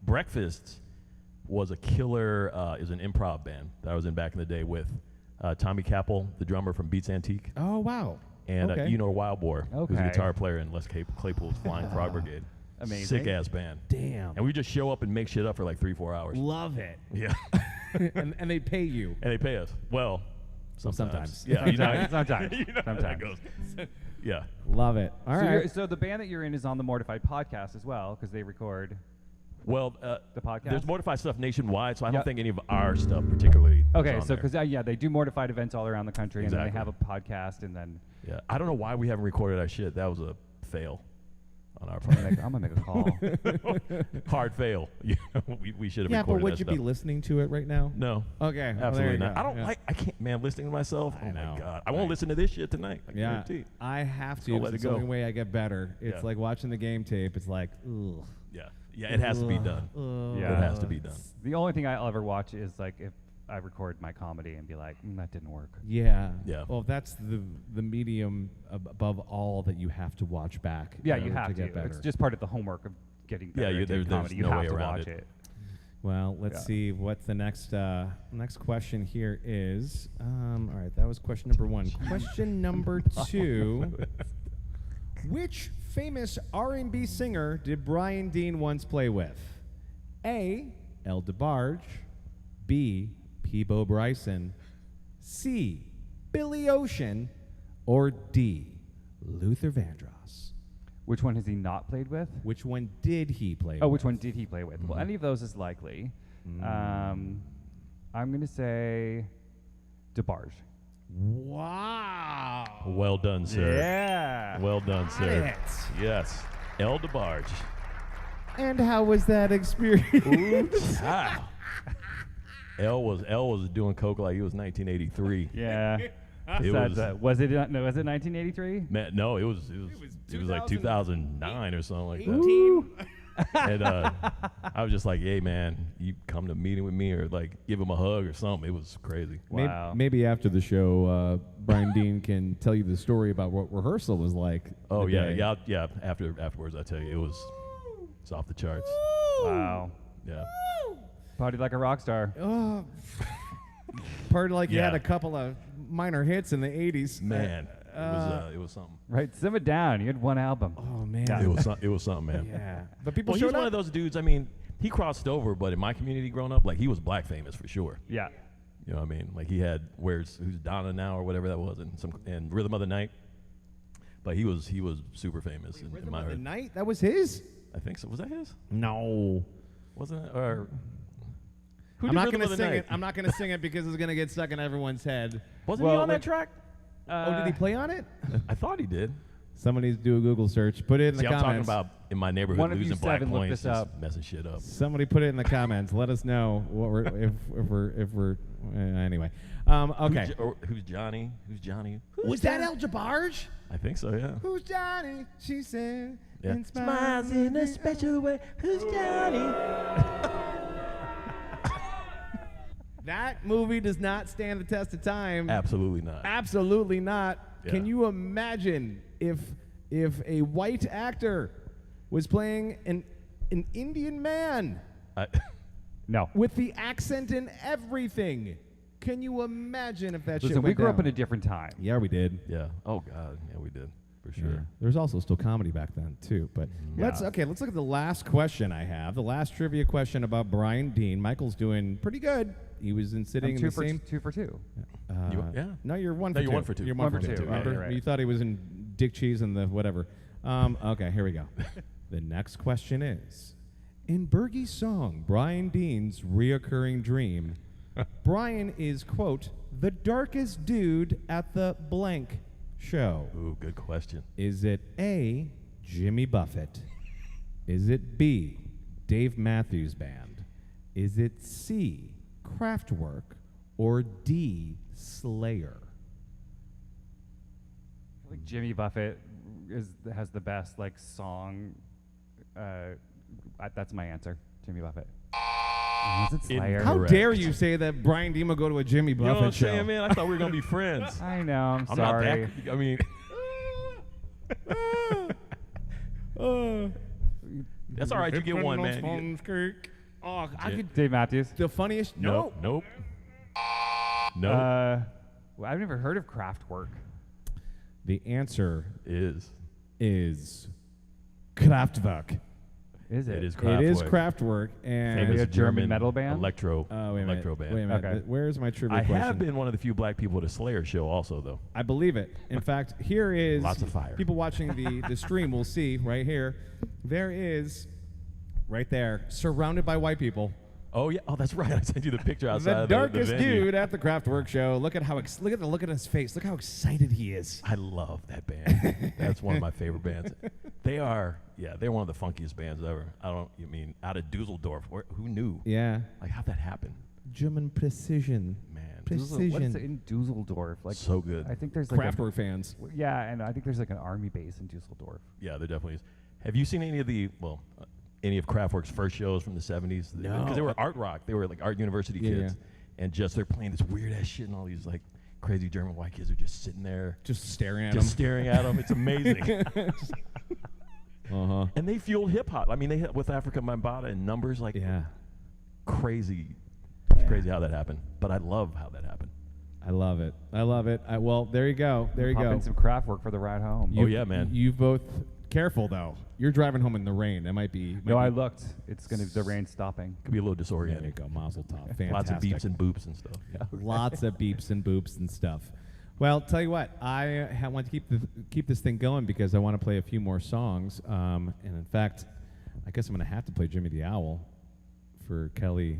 Breakfast was a killer. It was an improv band that I was in back in the day with Tommy Capel, the drummer from Beats Antique. Oh wow. And Okay. you know Wild Boar, who's a Okay. guitar player in Les Claypool's Flying Frog Brigade. Amazing. Sick ass band. Damn. And we just show up and make shit up for like 3-4 hours. Love it. Yeah. and they pay you. And they pay us. Well, sometimes. Sometimes. Yeah. You know, Sometimes. you know how that Sometimes. goes. Yeah. Love it. All So, right. so the band that you're in is on the Mortified podcast as well, because they record. Well, The podcast? there's Mortified stuff nationwide, so I don't Yep. think any of our stuff particularly. Okay, is on so there. because yeah, they do Mortified events all around the country, and then they have Exactly. a podcast, and then Yeah. I don't know why we haven't recorded our shit. That was a fail on our I'm part. gonna make a call. Hard fail. Yeah, we should have Yeah, but recorded would that you stuff. be listening to it right now? No. Okay. well, there Absolutely you not. go. I don't Yeah. like. I can't, man. Listening to myself. I Oh know. my god. I won't listen to this shit tonight. I Yeah, guarantee. I have to. So let It's it the go. only way I get better. It's Yeah. like watching the game tape. It's like, ugh. Yeah. Yeah. It has to be done. Yeah. It has to be done. The only thing I'll ever watch is like if I record my comedy and be like, that didn't work. Yeah. Yeah. Well, that's the medium above all that you have to watch back. in Yeah, you order have to. get better. It's just part of the homework of getting Yeah, better. you- at doing there's comedy. You no have way to around watch it. it. Well, let's Yeah. see what the next question here is. All right, that was question number 1. Question number 2. Which famous R&B singer did Bryan Dean once play with? A. El DeBarge, B. Peebo Bryson, C. Billy Ocean, or D. Luther Vandross? Which one has he not played with? Which one did he play with? Oh, which one did he play with? Well, any of those is likely. I'm going to say DeBarge. Wow. Well done, sir. Yeah. Well done, sir. it. Yes. El DeBarge. And how was that experience? Wow. El was doing coke like it was 1983. Yeah. It Besides was that, was it 1983? man, no, it was like 2009 or something like that. 18. And I was just like, hey man, you come to a meeting with me or like give him a hug or something. It was crazy. Wow. Maybe after the show, Bryan Dean can tell you the story about what rehearsal was like. Oh the yeah, day. yeah. Afterwards, I tell you, it's off the charts. Wow. Yeah. Party like a rock star. Oh. Part like you Yeah. had a couple of minor hits in the 80s. Man, it was something. Right, simmer down. You had one album. Oh man. It was something, man. Yeah. But people Well, he's showed one up. of those dudes. I mean, he crossed over, but in my community growing up, like he was black famous for sure. Yeah. You know what I mean? Like he had who's Donna now or whatever that was, and Rhythm of the Night. But he was super famous in Rhythm my of the heard. Night? That was his? I think so. Was that his? No. Wasn't it? Or who I'm did not Rhythm gonna of the sing Night? it. I'm not gonna sing it because it's gonna get stuck in everyone's head. Wasn't Well, he on like- that track? Oh, did he play on it? I thought he did. Somebody do a Google search. Put it in See, the I'm talking comments. about in my neighborhood One of you losing black seven look points, this just up. messing shit up. Somebody put it in the comments. Let us know what we're if we're anyway. Okay. Who's Johnny? Who's Johnny? Was that El DeBarge? I think so. Yeah. Who's Johnny? She said. Yeah. And smiles in a special way. Who's Johnny? That movie does not stand the test of time. Absolutely not. Absolutely not. Yeah. Can you imagine if a white actor was playing an Indian man No. with the accent and everything? Can you imagine if that shit Listen, went we grew up down? in a different time. Yeah, we did. Yeah. Oh God. Yeah, we did for sure. Yeah. There's also still comedy back then too. But let's look at the last question I have. The last trivia question about Bryan Dean. Michael's doing pretty good. He was sitting in the same. two for two. Yeah. No, you're one No, for you're two. one for two. You're one, One for for two. two. Remember? Right, right. You thought he was in Dick Cheese and the whatever. Okay, here we go. The next question is: in Bergey's song "Bryan Dean's Reoccurring Dream," Bryan is quote the darkest dude at the blank show. Ooh, good question. Is it A, Jimmy Buffett? Is it B, Dave Matthews Band? Is it C, Kraftwerk? Or D, Slayer? Like Jimmy Buffett has the best like song. That's my answer. Jimmy Buffett. Is it Slayer? How Correct. dare you say that Bryan Dean will go to a Jimmy You know Buffett what I'm show? saying, man? I thought we were gonna be friends. I know. I'm I'm sorry. not that. I mean, that's all right. You get one, man. Oh, I could. Dave Matthews. The funniest. No. Nope. Well, I've never heard of Kraftwerk. The answer is Kraftwerk. Is it? It is Kraftwerk. It is Kraftwerk, and Maybe a German metal band? electro wait a minute. electro band. Wait a minute. Okay. Where's my trivia I question? have been one of the few black people at a Slayer show, also though. I believe it. In fact, here is Lots of fire. People watching the stream will see right here. There is, right there, surrounded by white people. Oh yeah. Oh, that's right. I sent you the picture outside The of darkest the venue. dude at the Kraftwerk show. Look at how look at the look at his face. Look how excited he is. I love that band. That's one of my favorite bands. They're one of the funkiest bands ever. You mean out of Dusseldorf? Who knew? Yeah. Like how'd that happen? German precision. Man, What is it Precision. in Dusseldorf? Like so good. I think there's like Kraftwerk fans. yeah, and I think there's like an army base in Dusseldorf. Yeah, there definitely is. Have you seen any of Kraftwerk's first shows from the 70s? No. Because they were art rock. They were like art university Yeah, kids. And just they're playing this weird ass shit, and all these like crazy German white kids are just sitting there, Just staring at just him. staring at them. It's amazing. Uh-huh. And they fueled hip hop. I mean, they hit with Africa Bambaataa and numbers like Yeah. crazy. It's crazy how that happened. But I love how that happened. I love it. I love it. Well, there you go. There you Pop go. in some Kraftwerk for the ride home. Oh, yeah, man. You both careful though. You're driving home in the rain. That might be. No, I looked. It's the rain's stopping. Could be a little There you disorienting. go. Mazel tov. Fantastic. Lots of beeps and boops and stuff. Yeah. Lots of beeps and boops and stuff. Well, tell you what, I want to keep this thing going because I want to play a few more songs. And in fact, I guess I'm going to have to play Jimmy the Owl for Kelly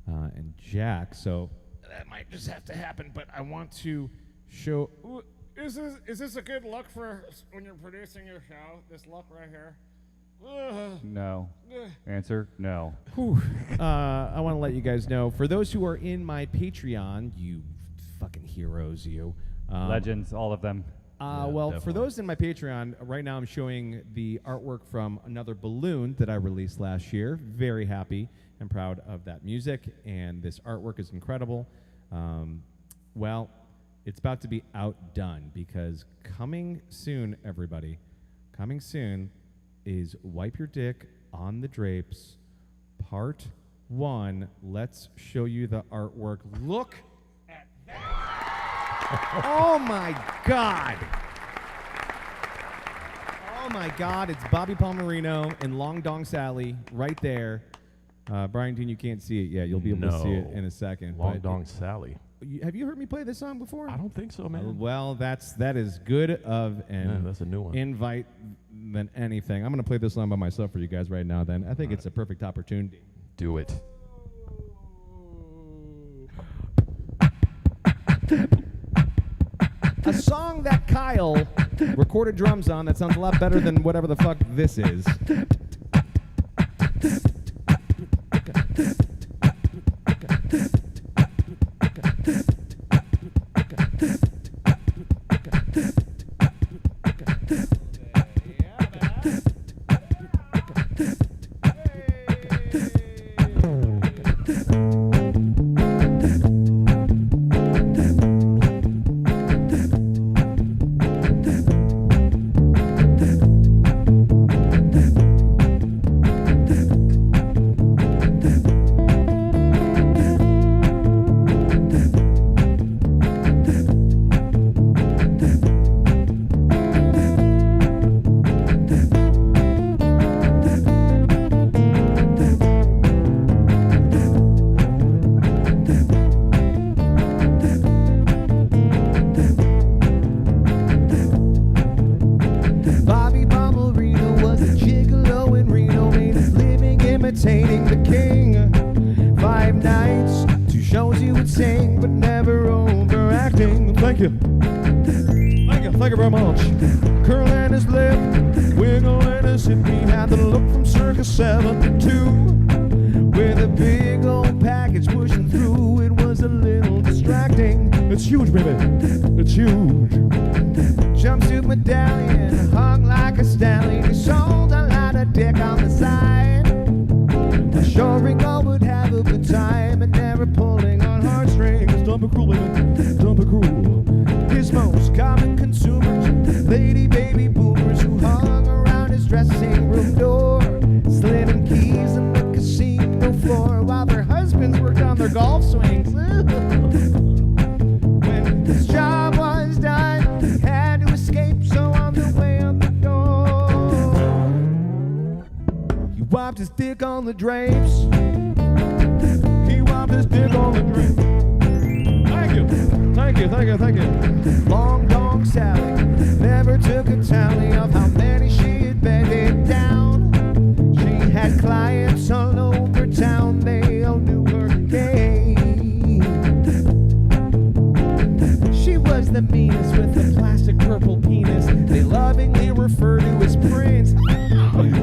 and Jack. So that might just have to happen. But I want to show. Ooh, is this a good look for when you're producing your show? This look right here. No. Answer no. I want to let you guys know, for those who are in my Patreon, you fucking heroes, you. Legends, all of them. Well, for definitely. those in my Patreon, right now I'm showing the artwork from another balloon that I released last year. Very happy and proud of that music, and this artwork is incredible. Well, it's about to be outdone because coming soon, everybody, coming soon is Wipe Your Dick on the Drapes, Part 1. Let's show you the artwork. Look at that. Oh, my God. Oh, my God. It's Bobby Palmerino and Long Dong Sally right there. Bryan Dean, you can't see it yet. You'll be able to see it in a second. Long but Dong Sally. have you heard me play this song before? I don't think so, man. Well, that is good of an that's a new one. invite than anything. I'm going to play this song by myself for you guys right now then. I think it's a perfect opportunity. Do it. A song that Kyle recorded drums on that sounds a lot better than whatever the fuck this is. Imitating the king. 5 nights, 2 shows you would sing, but never overacting. Thank you. Thank you very much. Curling his lip, wiggling his hip. He had the look from circa 72. With a big old package pushing through, it was a little distracting. It's huge, baby. It's huge. Jumpsuit medallion hung like a stallion. He sold a lot of dick on the side. Assuring all would have a good time and never pulling on heartstrings. Dumb and cruel, baby. Dumb and cruel. His most common consumers, lady baby boomers who hung around his dressing room door, sliding keys on the casino floor while their husbands worked on their golf swings. When his job was done, he had to escape. his dick on the drapes. He wiped his dick on the drapes. Thank you. Thank you, thank you, thank you. Long Dong Sally never took a tally of how many she had bedded down. She had clients all over town, they all knew her game. She was the meanest with the plastic purple penis they lovingly refer to as Prince.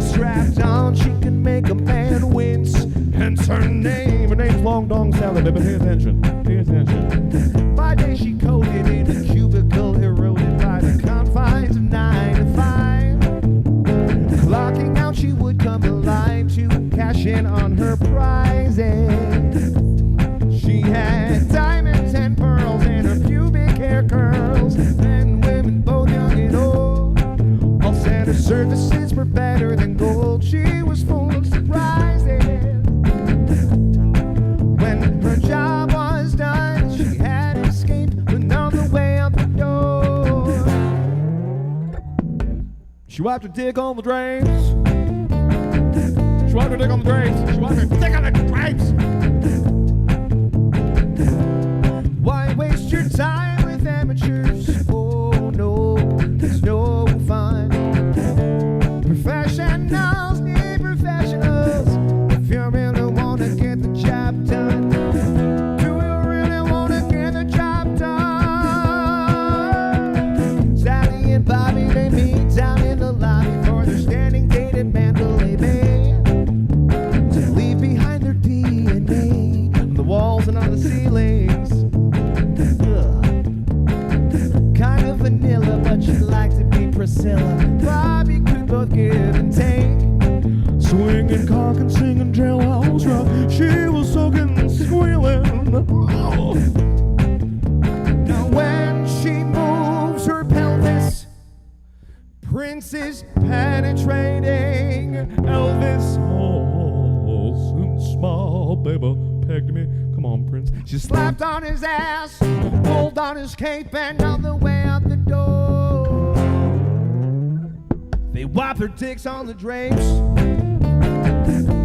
Strapped on, she can make a man wince. Hence her name. Her name's Long Dong Sally, baby. Pay attention. Pay attention. By day she coded in a cubicle eroded by the confines of 9 to 5. Clocking out, she would come alive to cash in on her prizes. She had diamonds and pearls and her pubic hair curls. Men, women, both young and old, all said her services were better than gold. She was full of surprises. When her job was done, she had escaped, but on the way out the door, She wiped her dick on the drapes. She wiped her dick on the drapes. She wiped her dick on the drapes. why waste your time with amateurs? Oh no, it's no fun. Professionals need professionals. If you really wanna get the job done, do you really wanna get the job done? Sally and Bobby, they meet down in the lobby for their standing date at Mandalay Bay to leave behind their DNA on the walls and on the ceilings. Kind of vanilla, but she'd like to be Priscilla. Bobby could both give and take. Swinging cock and singing jailhouse rock. She was soaking and squealing. Oh. Now when she moves her pelvis, Prince is penetrating. Elvis, Oh, and small, baby, pegged me. Come on, Prince. she slapped on his ass, pulled on his cape, and on the way out the door, they wipe their dicks on the drapes.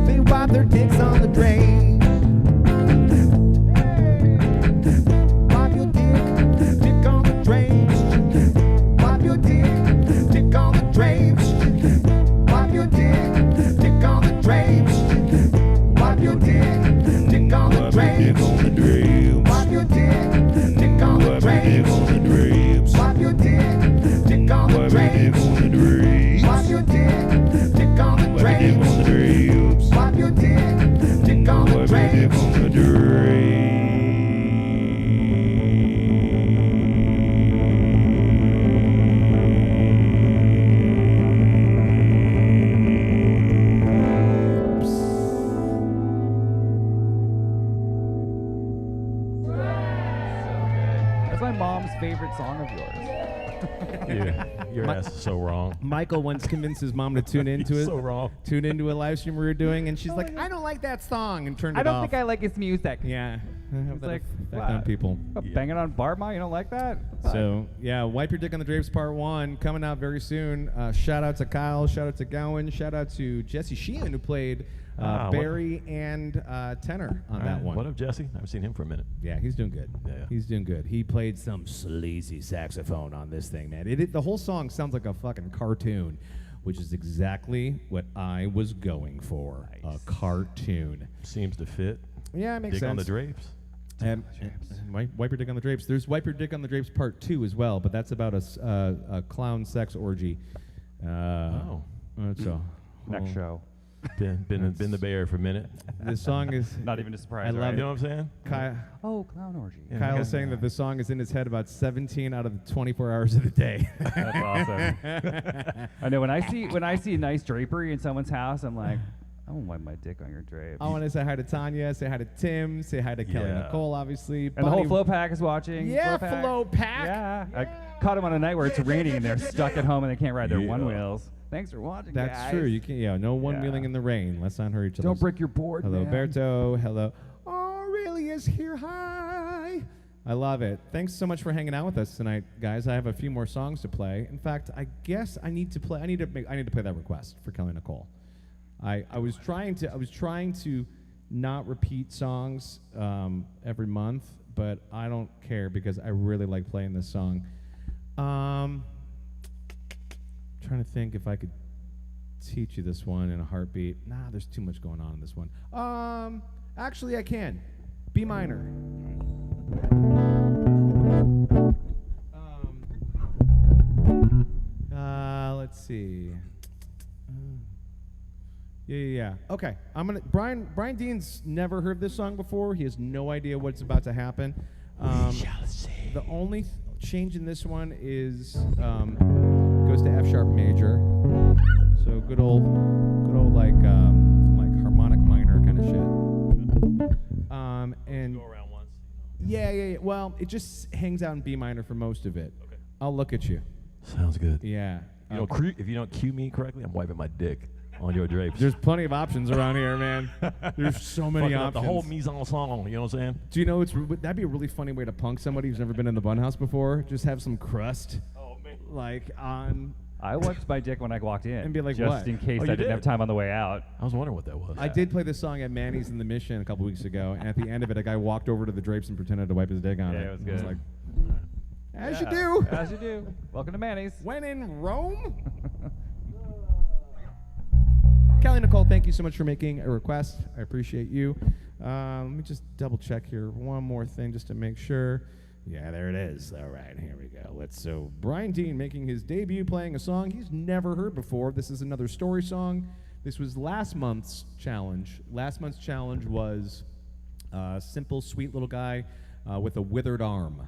They wipe their dicks on the drapes. Wipe your dick on the drapes. Wipe your dick on the drapes. Wipe your dick on the drapes. Wipe your dick on the drapes. Wipe your dick on the drapes. Wipe your dick on the drapes. Wipe your dick on the drapes. Wipe your dick on the drapes. That's my mom's favorite song of yours. Your ass is so wrong. Michael once convinced his mom to tune into it. So wrong. Tune into a live stream we were doing, and she's like, I don't like that song, and turned it I don't off. think I like his music. Yeah. I have that like, effect on what? people. Banging on Barma, you don't like that? So, yeah, Wipe Your Dick on the Drapes Part 1 coming out very soon. Shout out to Kyle, shout out to Gowan, shout out to Jesse Sheehan, who played Barry and tenor on that one. What up, Jesse? I haven't seen him for a minute. Yeah, he's doing good. Yeah. He's doing good. He played some sleazy saxophone on this thing, man. The whole song sounds like a fucking cartoon, which is exactly what I was going for. Nice. A cartoon. Seems to fit. Yeah, it makes Dick sense. on the drapes. Wipe Your Dick on the Drapes. There's Wipe Your Dick on the Drapes Part 2 as well, but that's about a clown sex orgy. Oh. So Next show. Been in the Bay Area for a minute. the song is Not even a surprise. I love You know what I'm saying? Oh, clown orgy. Yeah. Kyle is saying that the song is in his head about 17 out of the 24 hours of the day. That's awesome. I know when I see a nice drapery in someone's house, I'm like, I won't wipe my dick on your drape. I want to say hi to Tanya, say hi to Tim, say hi to Kelly Yeah. Nicole, obviously. And the whole Flow Pack is watching. Yeah, Flow Pack. Flow Pack. Yeah. I caught them on a night where it's raining and they're stuck at home and they can't ride their Yeah. one wheels. Thanks for watching, That's guys. true. You can, no one Yeah. wheeling in the rain. Let's not hurt each other. Don't break your board, Hello, man. Berto. Hello. Aurelius here. Hi. I love it. Thanks so much for hanging out with us tonight, guys. I have a few more songs to play. In fact, I guess I need to play. I need to play that request for Kelly Nicole. I was trying to not repeat songs every month, but I don't care because I really like playing this song. Trying to think if I could teach you this one in a heartbeat. Nah, there's too much going on in this one. Actually, I can. B minor. Let's see. Yeah. Okay, I'm gonna. Bryan Dean's never heard this song before. He has no idea what's about to happen. We shall see. The only change in this one is goes to F sharp major. So good old like harmonic minor kind of shit. And Go around once. yeah. Well, it just hangs out in B minor for most of it. Okay. I'll look at you. Sounds good. Yeah. If you don't cue me correctly, I'm wiping my dick on your drapes. There's plenty of options around here, man. There's so many Fucking up options. the whole mise en scène, you know what I'm saying? Do you know that'd be a really funny way to punk somebody who's never been in the Bun House before? Just have some crust, Oh, man. like on. I wiped my dick when I walked in. And be like, just what? in case Oh, I you didn't have did? time on the way out. I was wondering what that was. I did play this song at Manny's in the Mission a couple weeks ago, and at the end of it, a guy walked over to the drapes and pretended to wipe his dick on Yeah, it. it was And I good. like, as you Yeah, do. As you do. Welcome to Manny's. When in Rome. Kelly Nicole, thank you so much for making a request. I appreciate you. Let me just double check here. One more thing just to make sure. Yeah, there it is. All right, here we go. So Bryan Dean making his debut playing a song he's never heard before. This is another story song. This was last month's challenge. Last month's challenge was simple, sweet little guy with a withered arm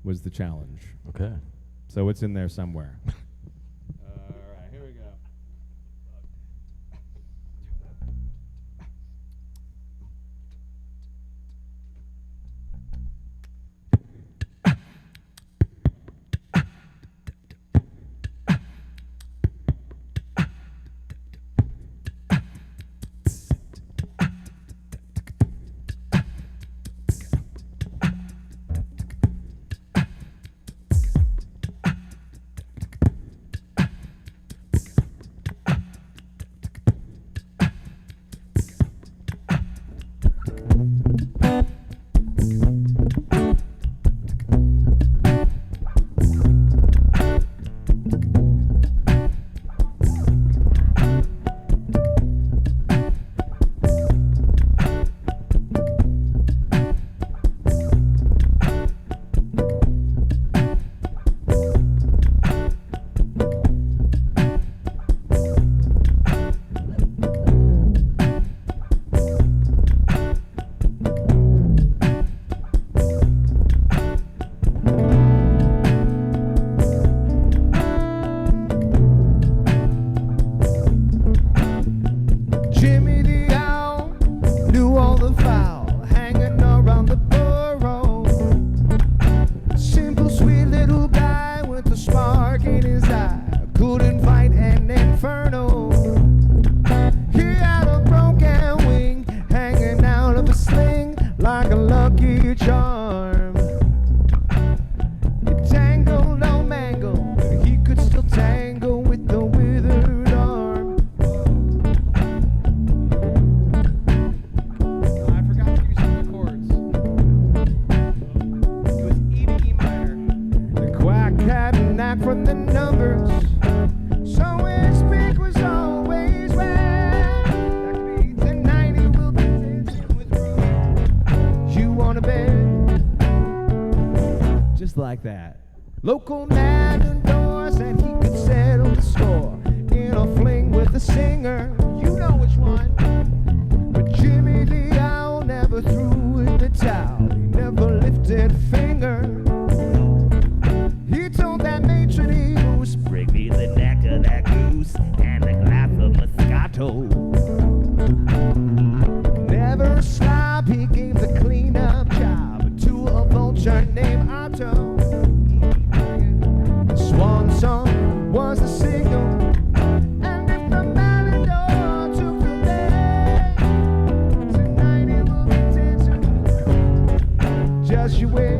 was the challenge. Okay. So it's in there somewhere. All right, here we go. Like that. Local man indoors and he could settle the score in a fling with the singer. You know which one. But Jimmy the Owl never threw in the towel. He never lifted a finger. He told that matron he goose, bring me the neck of that goose and a glass of Moscato. Never a slob, he gave the cleanup job to a vulture named Otto. Swan song was a signal, and if the matador took the bed, tonight it will be dancing. Just you wait.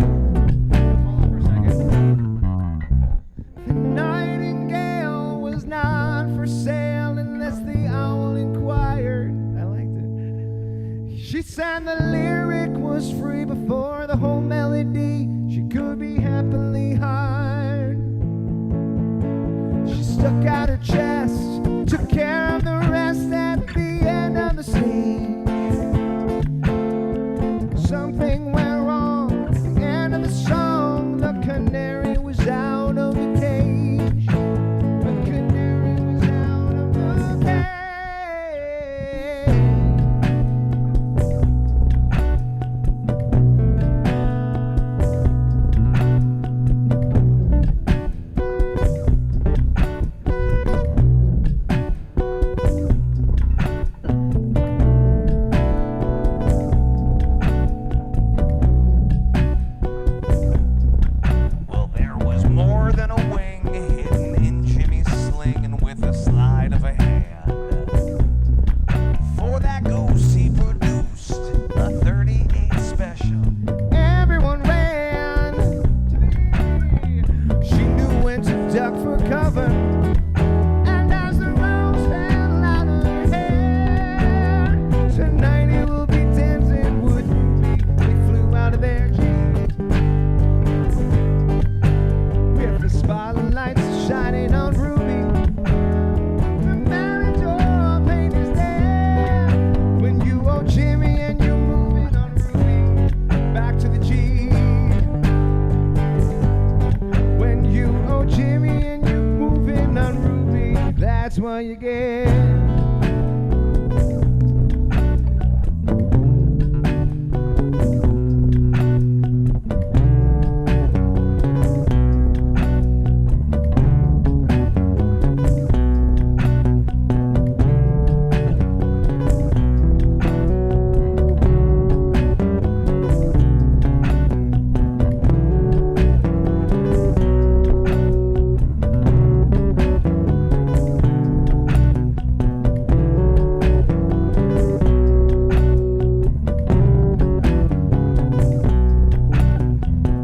be happily hard. She stuck out her chest, took care of the rest at the end of the scene. Something went wrong at the end of the song. The canary was out of the cage. The canary was out of the cage. Well, there was more than a wing hidden in Jimmy's sling, and with a slide of a hand, for that goose he produced a 38 special. Everyone ran to me. She knew when to duck for cover. And as the rose fell out of her hair, tonight he will be dancing with Ruby. They flew out of their jeans with the spotlights shining on Ruby. The Matador paint is there when you owe Jimmy and you're moving on Ruby. Back to the G. When you owe Jimmy and you're moving on Ruby, that's what you get.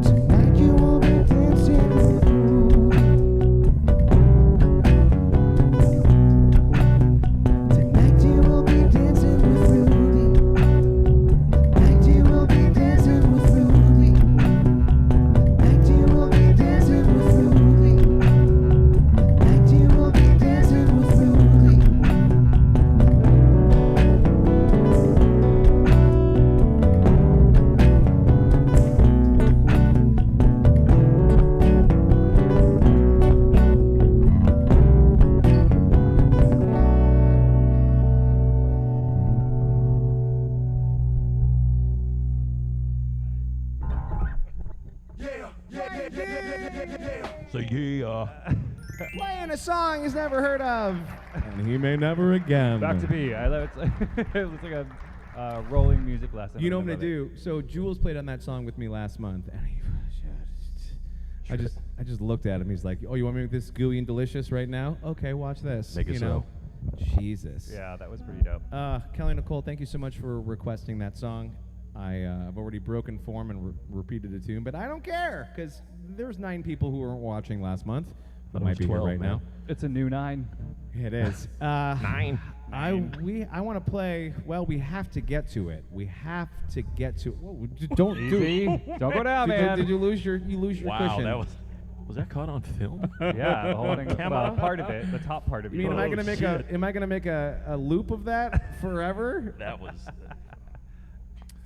Tonight you will be dancing with Ruby. Tonight you will be dancing with Ruby. Tonight you will be dancing with Ruby. Tonight you will be dancing with Ruby. Tonight you will be dancing with Ruby. So yeah. Playing a song he's never heard of. And he may never again. Back to B. I love it. It's like a rolling music lesson. You know what I'm I gonna love it. do? So Jules played on that song with me last month, and I just looked at him. He's like, "Oh, you want me with this gooey and delicious right now? Okay, watch this." Make it you so. know? Jesus. Yeah, that was pretty dope. Kelly Nicole, thank you so much for requesting that song. I've already broken form and repeated a tune, but I don't care because there's 9 people who weren't watching last month who Thought it might was be 12, here right man. now. It's a new 9. It is. 9. I want to play. Well, we have to get to it. We have to get to. Whoa, don't do Easy. it. Don't go down, man. Did you lose your Wow, cushion? that was that caught on film? Yeah, the whole thing, Camera? part of it, the top part of it. I mean, am I gonna make shit. am I gonna make a loop of that forever? That was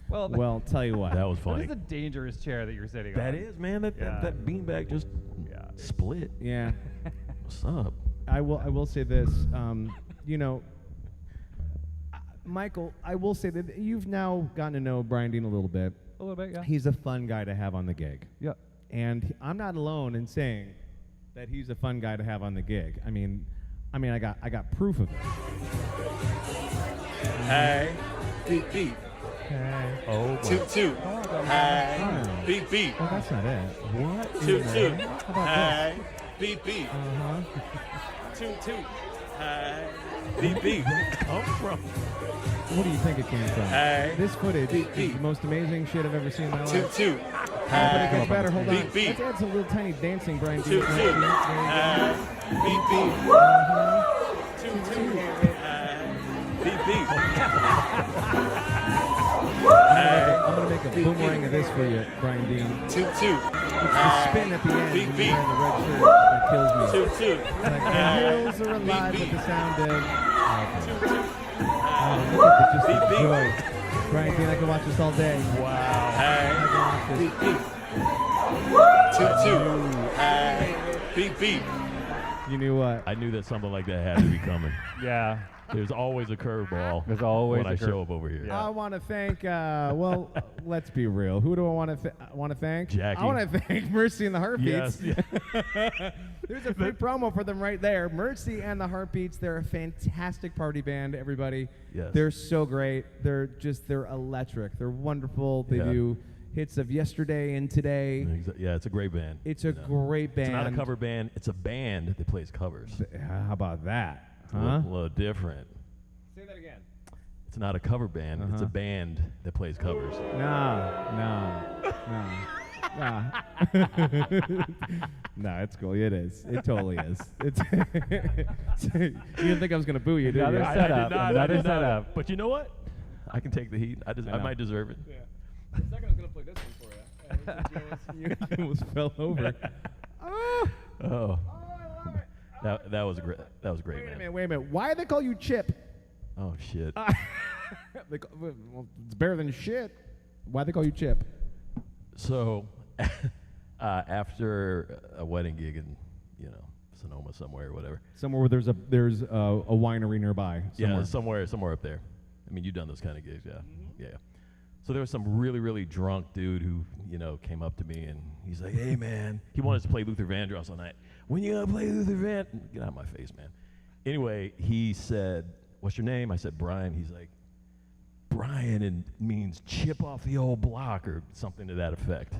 Well, tell you what. that was That funny. is a dangerous chair that you're sitting on. That is, man. That Yeah. that beanbag just split. Yeah. What's up? I will say this. You know, Michael, I will say that you've now gotten to know Bryan Dean a little bit. A little bit, yeah. He's a fun guy to have on the gig. Yeah. And I'm not alone in saying that he's a fun guy to have on the gig. I mean, I got proof of it. Hey, beep beep. Okay. Oh, Toot toot. Hey, beep beep. Oh, that's not it. What? Toot toot. How about Hey, beep beep. Uh-huh. Toot toot. Hey, beep beep. come from? What do you think it came from? Hey. This footage Beep, is beep. the most amazing shit I've ever seen in my life. Toot toot. But it gets better. Hold on. Beep beep. Let's add some little tiny dancing, Bryan Dean. Toot toot. There you go. Hey, beep beep. Toot toot. Hey, beep beep. I'm gonna make make a boomerang of this for you, Bryan Dean. Toot toot. It's the spin at the end Beep when beep. you're wearing the red shirt that kills me. Toot toot. It's like the hills are alive beep. with the sound of... Toot toot. Oh, look at just Beep, the beep. joy. Bryan Dean, I can watch this all day. Wow. Hey. I can watch this. Beep beep. Toot toot. Hey. Beep beep. You knew what? I knew that something like that had to be coming. Yeah. There's always a curveball. There's always when a I show up over here. Yeah. I want to thank, well, let's be real. Who do I want to thank? Jackie. I want to thank Mercy and the Heartbeats. Yes. There's a free promo for them right there. Mercy and the Heartbeats. They're a fantastic party band, everybody. Yes. They're so great. They're electric. They're wonderful. They Yeah. do hits of yesterday and today. Yeah, it's a great band. It's a great band. It's not a cover band. It's a band that plays covers. How about that? It's a Huh? little different. Say that again. It's not a cover band. It's a Uh-huh. band that plays covers. No, it's cool. It is. It totally is. It's you didn't think I was gonna boo you, did Another you? I setup. did not. Another I did not. setup. But you know what? I can take the heat. I know. might deserve it. Yeah. The second I was gonna play this one for you. You almost fell over. Oh, Oh, I love it. that was great. That was great, Wait a man. minute. Wait a minute. Why do they call you Chip? Oh shit. Well, it's better than shit. Why they call you Chip? So, after a wedding gig in, Sonoma somewhere or whatever. Somewhere where there's a winery nearby. Yeah, somewhere up there. I mean, you've done those kind of gigs, yeah. Mm-hmm. Yeah. So there was some really, really drunk dude who, came up to me and he's like, "Hey, man," he wanted us to play Luther Vandross all night. "When you gonna play Luther Van?" Get out of my face, man. Anyway, he said, "What's your name?" I said, "Bryan." He's like, "Bryan and means chip off the old block," or something to that effect.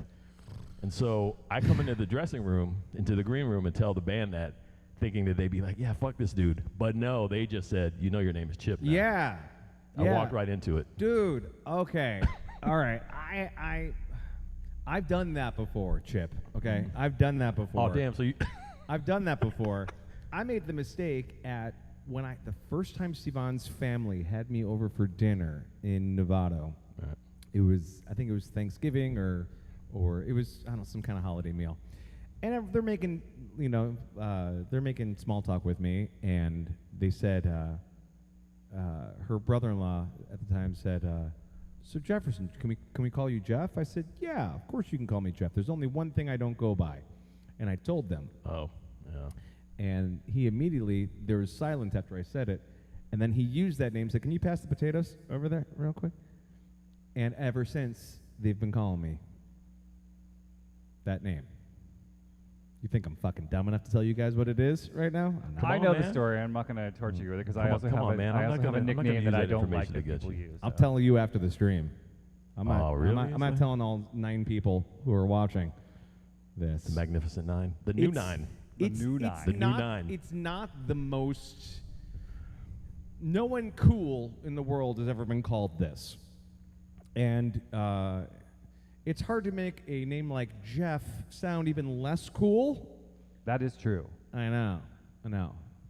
And so I come into the dressing room, into the green room, and tell the band that, thinking that they'd be like, "Yeah, fuck this dude." But no, they just said, "You know your name is Chip now." Yeah. I walked right into it. Dude, okay. All right. I've done that before, Chip. Okay? I've done that before. Oh, damn. So you. I've done that before. I made the mistake the first time Sivan's family had me over for dinner in Novato. Right. I think it was Thanksgiving or it was, I don't know, some kind of holiday meal. And they're making, they're making small talk with me, and they said, her brother-in-law at the time said, "So Jefferson, can we call you Jeff?" I said, "Yeah, of course you can call me Jeff. There's only one thing I don't go by." And I told them. Oh, yeah. And he immediately, there was silence after I said it, and then he used that name, said, "Can you pass the potatoes over there real quick?" And ever since, they've been calling me that name. You think I'm fucking dumb enough to tell you guys what it is right now? I on, know man. the story. I'm not going to torture you with it because I Come on- also come have on, a, man. I I'm also not have a gonna- I'm not gonna nickname use that I that don't like information that against people you. use. I'll so. tell you after the stream. I'm not, Oh, really? I'm not telling all 9 people who are watching this. The Magnificent Nine. The new Nine. It's, new it's nine. The new not, nine. It's not the most. No one cool in the world has ever been called this, and it's hard to make a name like Jeff sound even less cool. That is true. I know.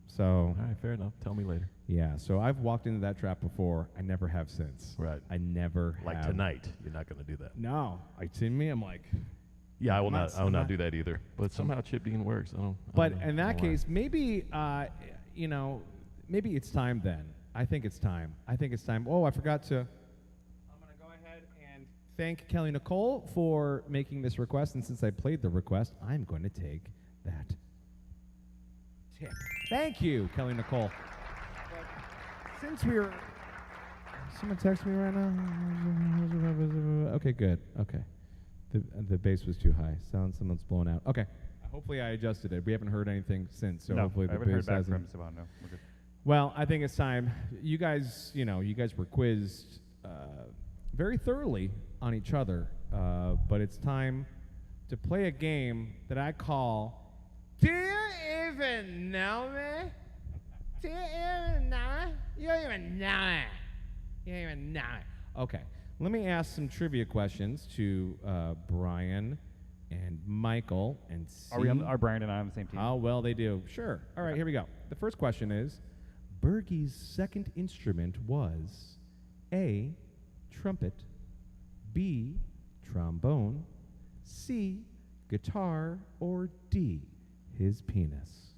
So All right, fair enough. Tell me later. yeah, so I've walked into that trap before. I never have since. Right. I never Like have. tonight, you're not going to do that. No, see me. I'm like. Yeah, I will I'm not. I will I'm not do that either. But somehow Chip Dean works. I don't But know. in that I don't know case, maybe maybe it's time then. I think it's time. Oh, I forgot to. I'm gonna go ahead and thank Kelly Nicole for making this request, and since I played the request, I'm going to take that tip. Thank you, Kelly Nicole. But since we're, someone text me right now. Okay, good. Okay. The bass was too high. Someone's blown out. Okay. Hopefully I adjusted it. We haven't heard anything since, so no, hopefully I the haven't heard bass back hasn't. from Sivan. No, we're good. Well, I think it's time. You guys were quizzed very thoroughly on each other, but it's time to play a game that I call Do You Even Know Me? Do you even know it? You don't even know it. You don't even know it. Okay. Let me ask some trivia questions to Bryan and Michael and see Are Bryan and I on the same team? how well they do. Sure. All right, here we go. The first question is, Bergey's second instrument was A, trumpet, B, trombone, C, guitar, or D, his penis?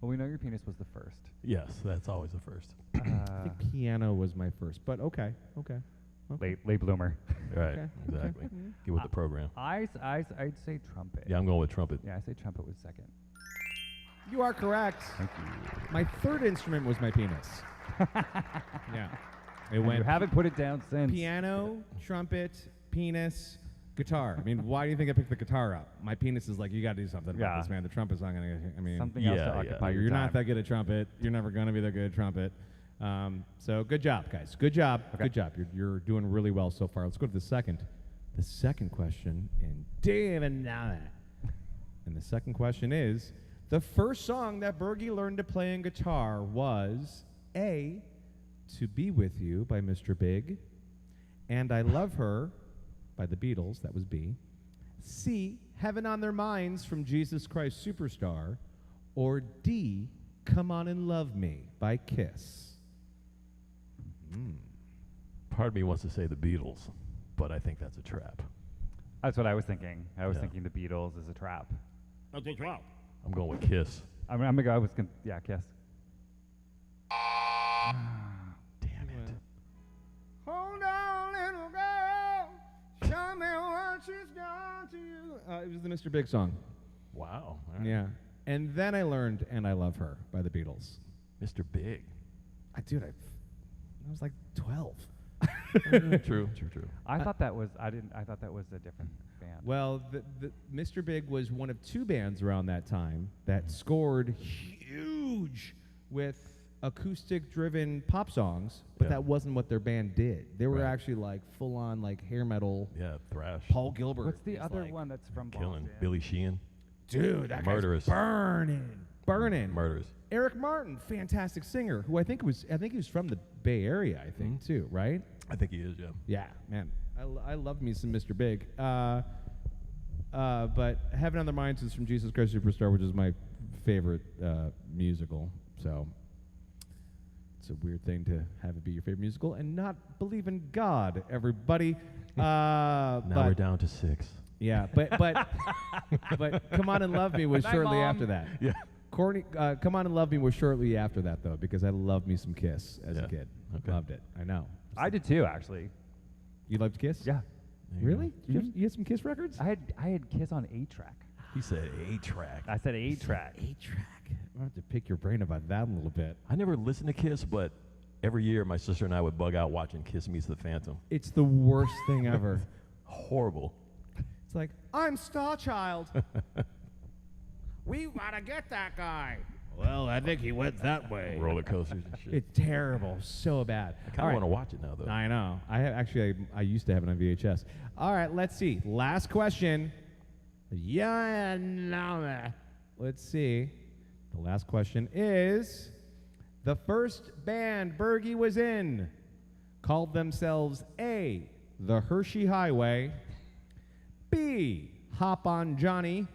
Well, we know your penis was the first. Yes, that's always the first. I think piano was my first, but okay. Late bloomer. Right, Okay, exactly. okay. Get with the program. I'd say trumpet. Yeah, I'm going with trumpet. Yeah, I say trumpet was second. You are correct. Thank you. My third instrument was my penis. Yeah. It And went you haven't put it down since. piano, trumpet, penis, guitar. I mean, why do you think I picked the guitar up? My penis is like, you got to do something Yeah. about this, man. The trumpet's not going to, I mean, Something else to Yeah, occupy yeah. your you're time. not that good at trumpet. You're never going to be that good at trumpet. So good job, guys. Good job. Okay. Good job. You're doing really well so far. Let's go to the second question. And and the second question is, the first song that Bergey learned to play on guitar was A, To Be With You by Mr. Big, and I Love Her by the Beatles, that was B, C, Heaven on Their Minds from Jesus Christ Superstar, or D, Come On and Love Me by Kiss. Part of me wants to say the Beatles, but I think that's a trap. That's what I was thinking. I was Yeah. thinking the Beatles is a trap. That's a trap. I'm going with Kiss. I'm gonna go. Yeah, Kiss. Damn it. Hold on, little girl, show me what she's done to you. It was the Mr. Big song. Wow. All right. Yeah. And then I learned And I Love Her by the Beatles. Mr. Big. I was like 12. True. I thought that was. I thought that was a different band. Well, the Mr. Big was one of two bands around that time that scored huge with acoustic-driven pop songs, but Yeah. that wasn't what their band did. They were Right. actually like full-on like hair metal. Yeah, thrash. Paul Gilbert. What's the is other like, one that's from Killing. Boston? Billy Sheehan. Dude, that Murderous. guy's burning. Murders. Eric Martin, fantastic singer, who I think he was from the Bay Area, I think too, right? I think he is, yeah. Yeah, man, I love me some Mr. Big. But Heaven on Their Minds is from Jesus Christ Superstar, which is my favorite musical. So it's a weird thing to have it be your favorite musical and not believe in God, everybody. Now but we're down to 6. yeah, but Come On and Love Me was Night, shortly Mom. after that. Yeah. Come On and Love Me was shortly after that, though, because I loved me some Kiss as a Yeah. kid. Okay. Loved it. I know. I did too, actually. You loved Kiss? Yeah. There you Really? go. You had some Kiss records? I had Kiss on 8-track. He said 8-track. I said 8-track. 8-track. I have to pick your brain about that a little bit. I never listened to Kiss, but every year my sister and I would bug out watching Kiss Meets the Phantom. It's the worst thing ever. Horrible. It's like, I'm Star Child. We gotta get that guy. Well, I think he went that way. Roller coasters and shit. It's terrible. So bad. I kind of want to watch it now, though. I know. I used to have it on VHS. All right, let's see. Last question. Yeah, no. Let's see. The last question is, the first band Bergey was in called themselves A, the Hershey Highway, B, Hop on Johnny,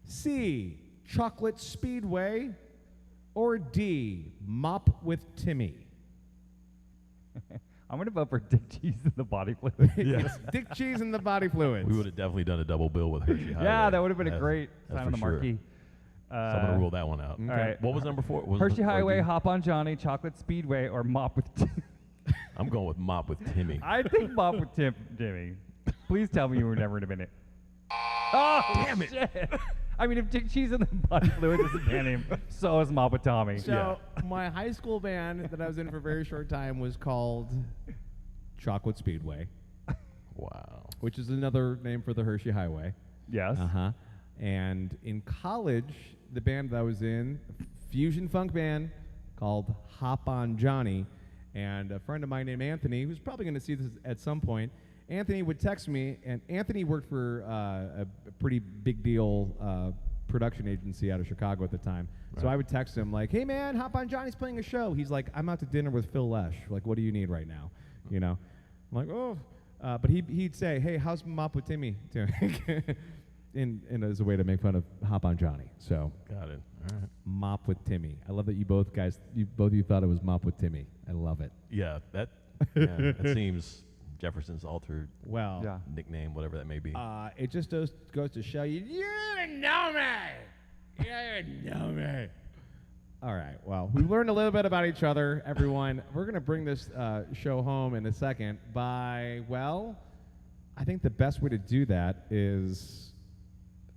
C, Chocolate Speedway, or D, Mop with Timmy? I'm gonna vote for Dick Cheese in the Body Fluid. Yes. Dick Cheese and the Body Fluids. We would have definitely done a double bill with Hershey Highway. Yeah, that would have been a That's- great that's sign on for the sure. marquee. So I'm going to rule that one out. All right. What was number 4? Was Hershey it- or Highway, D? Hop on Johnny, Chocolate Speedway, or Mop with Timmy. I'm going with Mop with Timmy. I think Mop with Timmy. Please tell me you were never in a minute. Oh, damn it. I mean, if Dick Cheese and the Body Fluid is a band name, so is Mop with Tommy. So my high school band that I was in for a very short time was called Chocolate Speedway, Wow. which is another name for the Hershey Highway. Yes. Uh-huh. And in college, the band that I was in, a fusion funk band called Hop on Johnny, and a friend of mine named Anthony, who's probably going to see this at some point, Anthony would text me, and Anthony worked for a pretty big deal production agency out of Chicago at the time. So I would text him like, "Hey man, Hop on Johnny's playing a show." He's like, "I'm out to dinner with Phil Lesh. Like, what do you need right now?" You know, I'm like, "Oh," but he'd say, "Hey, how's Mop with Timmy doing?" in as a way to make fun of Hop on Johnny. So Got it. All right. Mop with Timmy. I love that you both of you thought it was Mop with Timmy. I love it. Yeah, that Yeah, it seems Jefferson's altered Well, Yeah. nickname, whatever that may be. it just goes to show you, you don't even know me. You don't even know me. All right. Well, we learned a little bit about each other, everyone. We're going to bring this show home in a second by, well, I think the best way to do that is,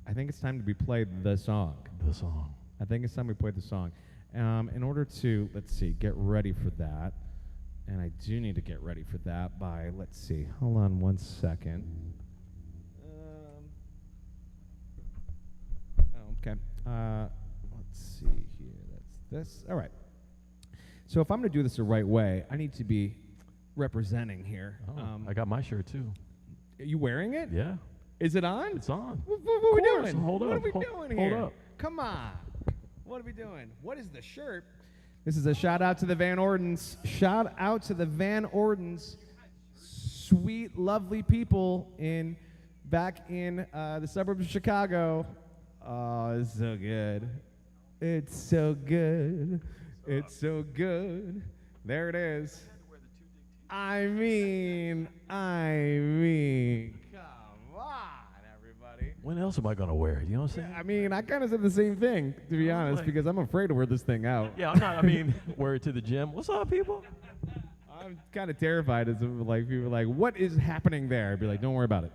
I think it's time to be played the song. The song. I think it's time we play the song. In order to, let's see, get ready for that, and I do need to get ready for that by, let's see, hold on one second. Okay. Let's see here. That's this. All right. So if I'm going to do this the right way, I need to be representing here. Oh, I got my shirt too. Are you wearing it? Yeah, Is it on? it's on. What are we course. doing? Hold What up. are we Hold- doing hold here? up. Come on. What are we doing? What is the shirt? This is a shout out to the Van Ordens. Shout out to the Van Ordens. Sweet, lovely people back in the suburbs of Chicago. Oh, it's so good. It's so good. It's so good. There it is. I mean, come on, everybody. When else am I gonna wear it? You know what I'm saying? I mean, I kind of said the same thing, to be honest, like- because I'm afraid to wear this thing out. Yeah, I'm not. I mean, wear it to the gym. What's up, people? I'm kind of terrified as if, like, people are like, what is happening there? I'd be like, don't worry about it.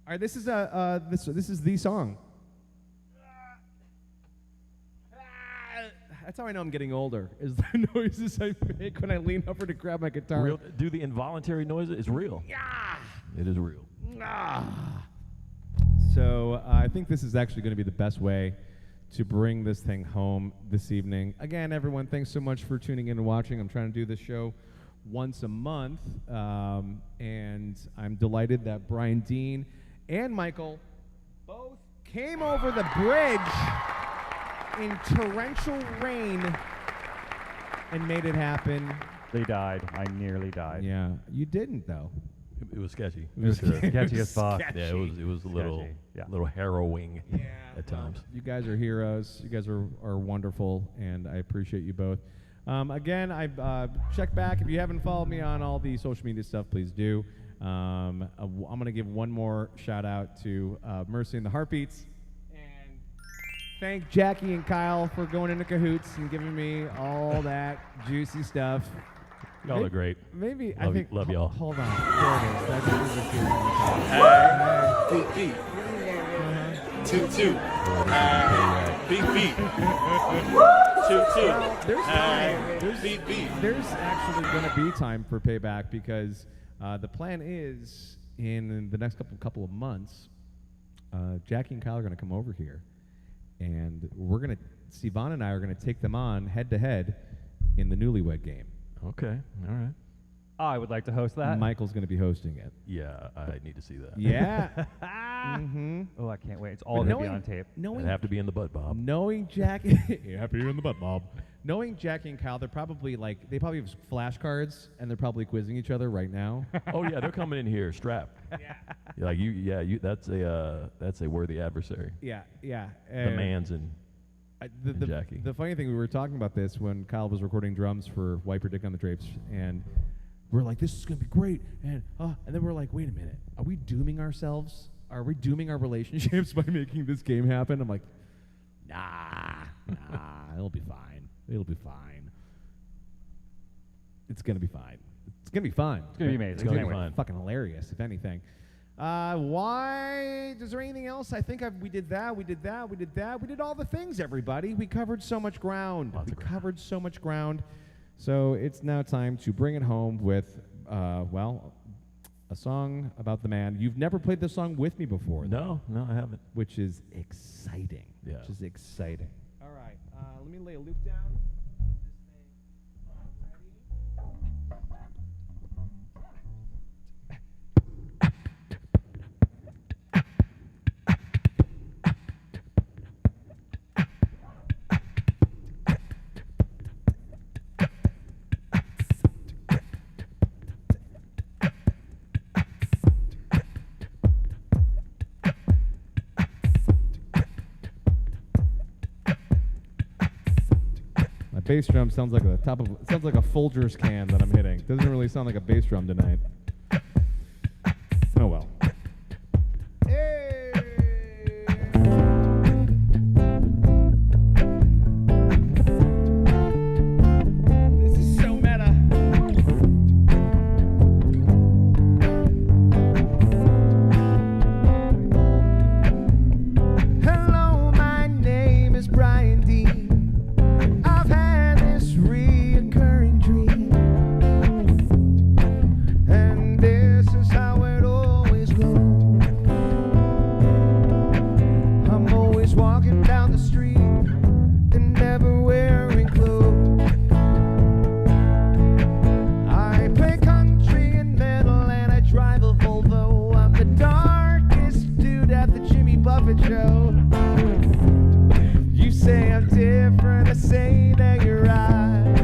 All right, this is this is the song. That's how I know I'm getting older, is the noises I make when I lean over to grab my guitar. Real, do the involuntary noise. It's real. Yeah. It is real. So I think this is actually going to be the best way to bring this thing home this evening. Again, everyone, thanks so much for tuning in and watching. I'm trying to do this show once a month, and I'm delighted that Bryan Dean and Michael both came over the bridge in torrential rain and made it happen. They died. I nearly died. Yeah, you didn't though. It was sketchy. It was sketchy as fuck. Yeah, it was a little Sketchy, yeah. little harrowing at well, times. You guys are heroes. You guys are wonderful, and I appreciate you both. Again, I've checked back. If you haven't followed me on all the social media stuff, please do. I'm going to give one more shout out to Mercy and the Heartbeats. And thank Jackie and Kyle for going into cahoots and giving me all that juicy stuff. Y'all are great. Maybe Love I think. love y'all. Hold on. There it is. That's what Beep, beep. Toot, toot. Beep, beep. Toot, toot. There's time. Beep, beep. There's actually going to be time for payback because the plan is in the next couple of months, Jackie and Kyle are going to come over here, and Sivan and I are going to take them on head to head in the Newlywed Game. Okay. All right. I would like to host that. Michael's going to be hosting it. Yeah, I need to see that. Yeah. Mm-hmm. Oh, I can't wait. It's all going to be on tape. It'd have to be in the butt, Bob. Knowing Jackie, you have to be in the butt, Bob. Knowing Jackie and Kyle, they probably have flashcards and they're probably quizzing each other right now. Oh yeah, they're coming in here strapped. Yeah. Like you. That's a worthy adversary. Yeah. The man's and Jackie. The funny thing, we were talking about this when Kyle was recording drums for Wiper Dick on the Drapes, and we're like, this is going to be great. And then we're like, wait a minute. Are we dooming ourselves? Are we dooming our relationships by making this game happen? I'm like, nah, it'll be fine. It'll be fine. It's going to be fine. It's going to be fun. It's going to be amazing. It's gonna be Can't wait. fun. Fucking hilarious, if anything. Why? Is there anything else? I think we did that. We did all the things, everybody. We covered so much ground. Covered so much ground. So it's now time to bring it home with, a song about the man. You've never played this song with me before. No, I haven't. Which is exciting. Yeah. Which is exciting. All right. Let me lay a loop down. bass drum sounds like sounds like a Folgers can that I'm hitting. Doesn't really sound like a bass drum tonight. Oh well. This is so meta. Hello, my name is Bryan Dean. I've had this reoccurring dream, and this is how it always goes. I'm always walking down the street and never wearing clothes. I play country and metal and I drive a Volvo. I'm the darkest dude at the Jimmy Buffett show. You say I'm different, I say that you're right.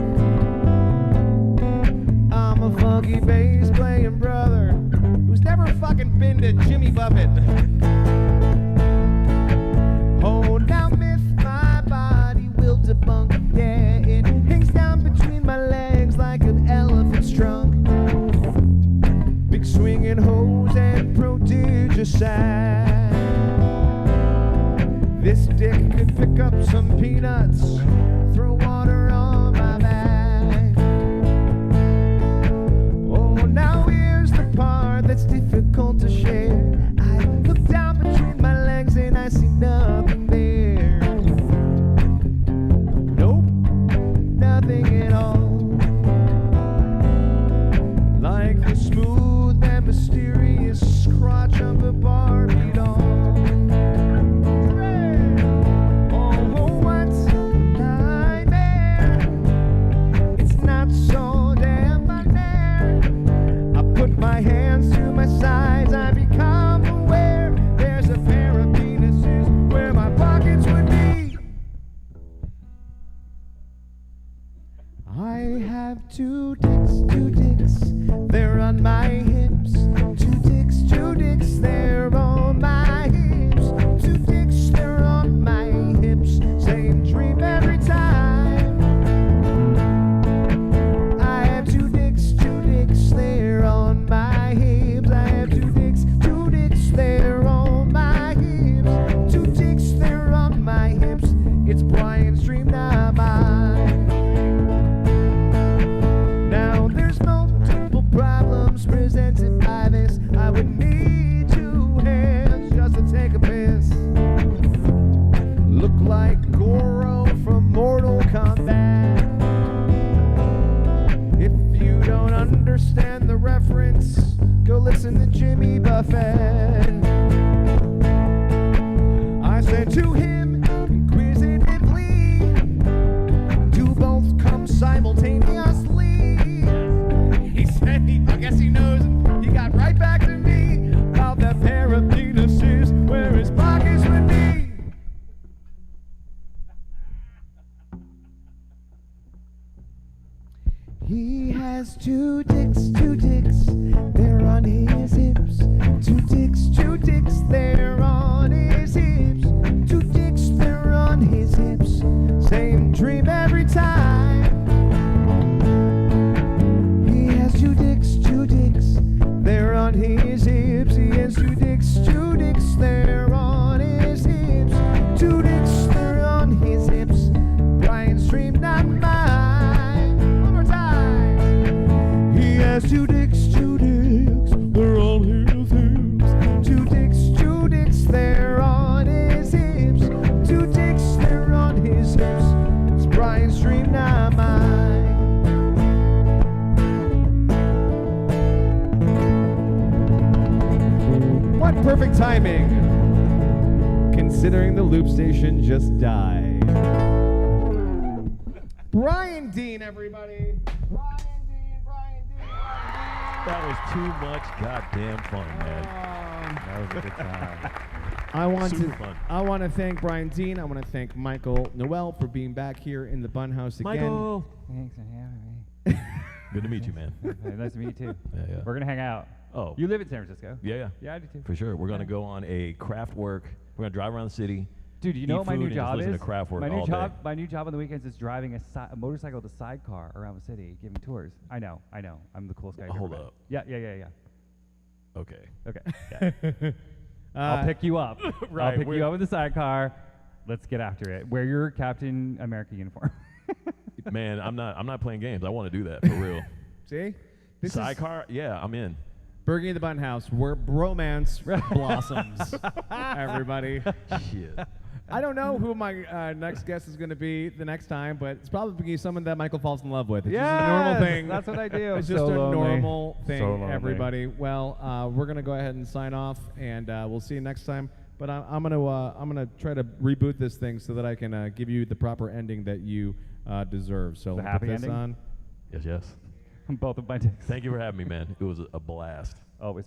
I'm a funky bass playing brother who's never fucking been to Jimmy Buffett. Oh, now myth my body will debunk. Yeah, it hangs down between my legs like an elephant's trunk. Big swinging hose and prodigious sack. This dick could pick up some peanuts, throw water on my back. Oh, now here's the part that's difficult to share. I look down between my legs and I see nothing there. Nope, nothing at all. Like the smooth and mysterious crotch of a Barbie doll. Oh, what nightmare. It's not so damn binary. I put my hands to my sides, I become aware there's a pair of penises where my pockets would be. I have two dicks, they're on my hips. Two dicks, they're on my hips. Two dicks, they're on my hips. Same dream every time. I have two dicks, they're on my hips. I have two dicks, they're on my hips. Two dicks, they're on my hips. It's Bryan's dream, not mine. Now there's multiple problems presented by this. I would need two hands just to take a piss. Look like Goro from Mortal Kombat. If you don't understand the reference, go listen to Jimmy Buffett. I said to him inquisitively, do both come simultaneously? He said, I guess he knows, and he got right back to me about that pair of penises where his pockets would be. He has two dicks, they're on his hips. Two dicks, they're on his hips. Two dicks, they're on his hips. Same dream every time. He has two dicks, they're on his hips. He has two dicks, they're on his hips. Two dicks, they're on his hips. Bryan's dream, not mine. One more time. He has two dicks, they're on his hips. Two dicks, they're on his hips. Two dicks, they're on his hips. It's Bryan's dream, not mine. What perfect timing, considering the loop station just died. Bryan Dean, everybody. Bryan Dean. That was too much goddamn fun, man. That was a good time. Super fun. I want to thank Bryan Dean. I want to thank Michael Noel for being back here in the Bun House again. Michael. Thanks for having me. Good to meet you, man. Nice to meet you too. Yeah. We're gonna hang out. Oh. You live in San Francisco? Yeah. Yeah, I do too. For sure. We're going to go on a craft work. We're going to drive around the city, Dude, you know eat what my food new and just job listen is? to Kraftwerk My new all job, day. my new job on the weekends is driving a motorcycle to sidecar around the city, giving tours. I know. I'm the coolest guy. you've Hold ever met. up. Yeah. Okay. Okay. Yeah. I'll pick you up. Right, I'll pick we're- you up in the sidecar. Let's get after it. Wear your Captain America uniform. Man, I'm not playing games. I want to do that for real. See? This is Sidecar? Yeah, I'm in. Bergey and the Bun House, where bromance blossoms. Everybody. Shit. I don't know who my next guest is going to be the next time, but it's probably be someone that Michael falls in love with. It's just a normal thing. That's what I do. It's So just a lonely. normal thing, So lonely. everybody. Well, we're going to go ahead and sign off, and we'll see you next time. But I'm gonna try to reboot this thing so that I can give you the proper ending that you deserve. So The put happy this ending? on. Yes. Both of my dicks. Thank you for having me, man. It was a blast. Always.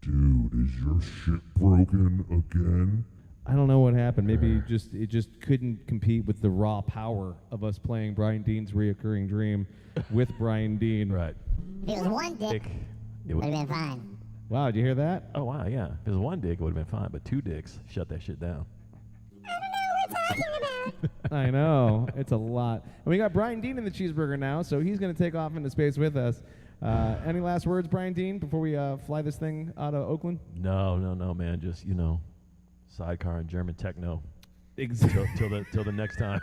Dude, is your shit broken again? I don't know what happened. Maybe it just couldn't compete with the raw power of us playing Bryan Dean's Reoccurring Dream with Bryan Dean. Right. If it was one dick, It would would, have been fine. Wow, did you hear that? oh, wow, yeah. If it was one dick, it would have been fine, but two dicks, shut that shit down. I know. It's a lot. And we got Bryan Dean in the cheeseburger now, so he's going to take off into space with us. Any last words, Bryan Dean, before we fly this thing out of Oakland? No, man. Just, sidecar and German techno. Exactly. Till the next time.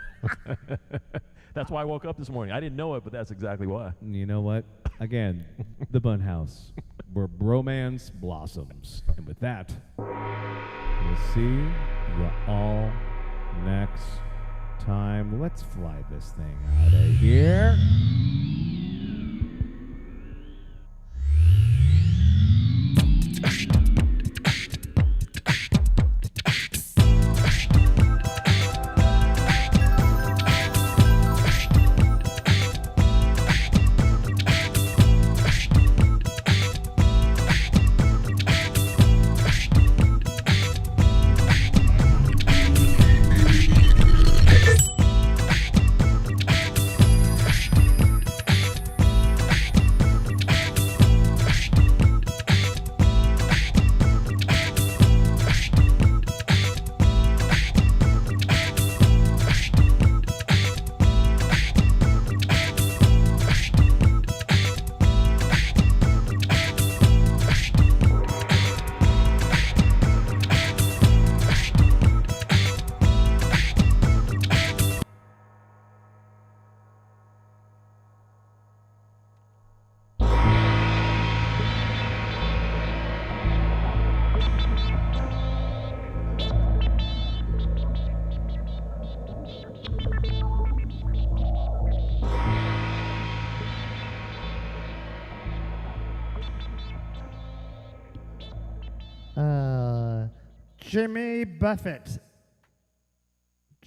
That's why I woke up this morning. I didn't know it, but that's exactly why. You know what? Again, the Bun House, where bromance blossoms. And with that, we'll see you all next time. Let's fly this thing out of here. Jimmy Buffett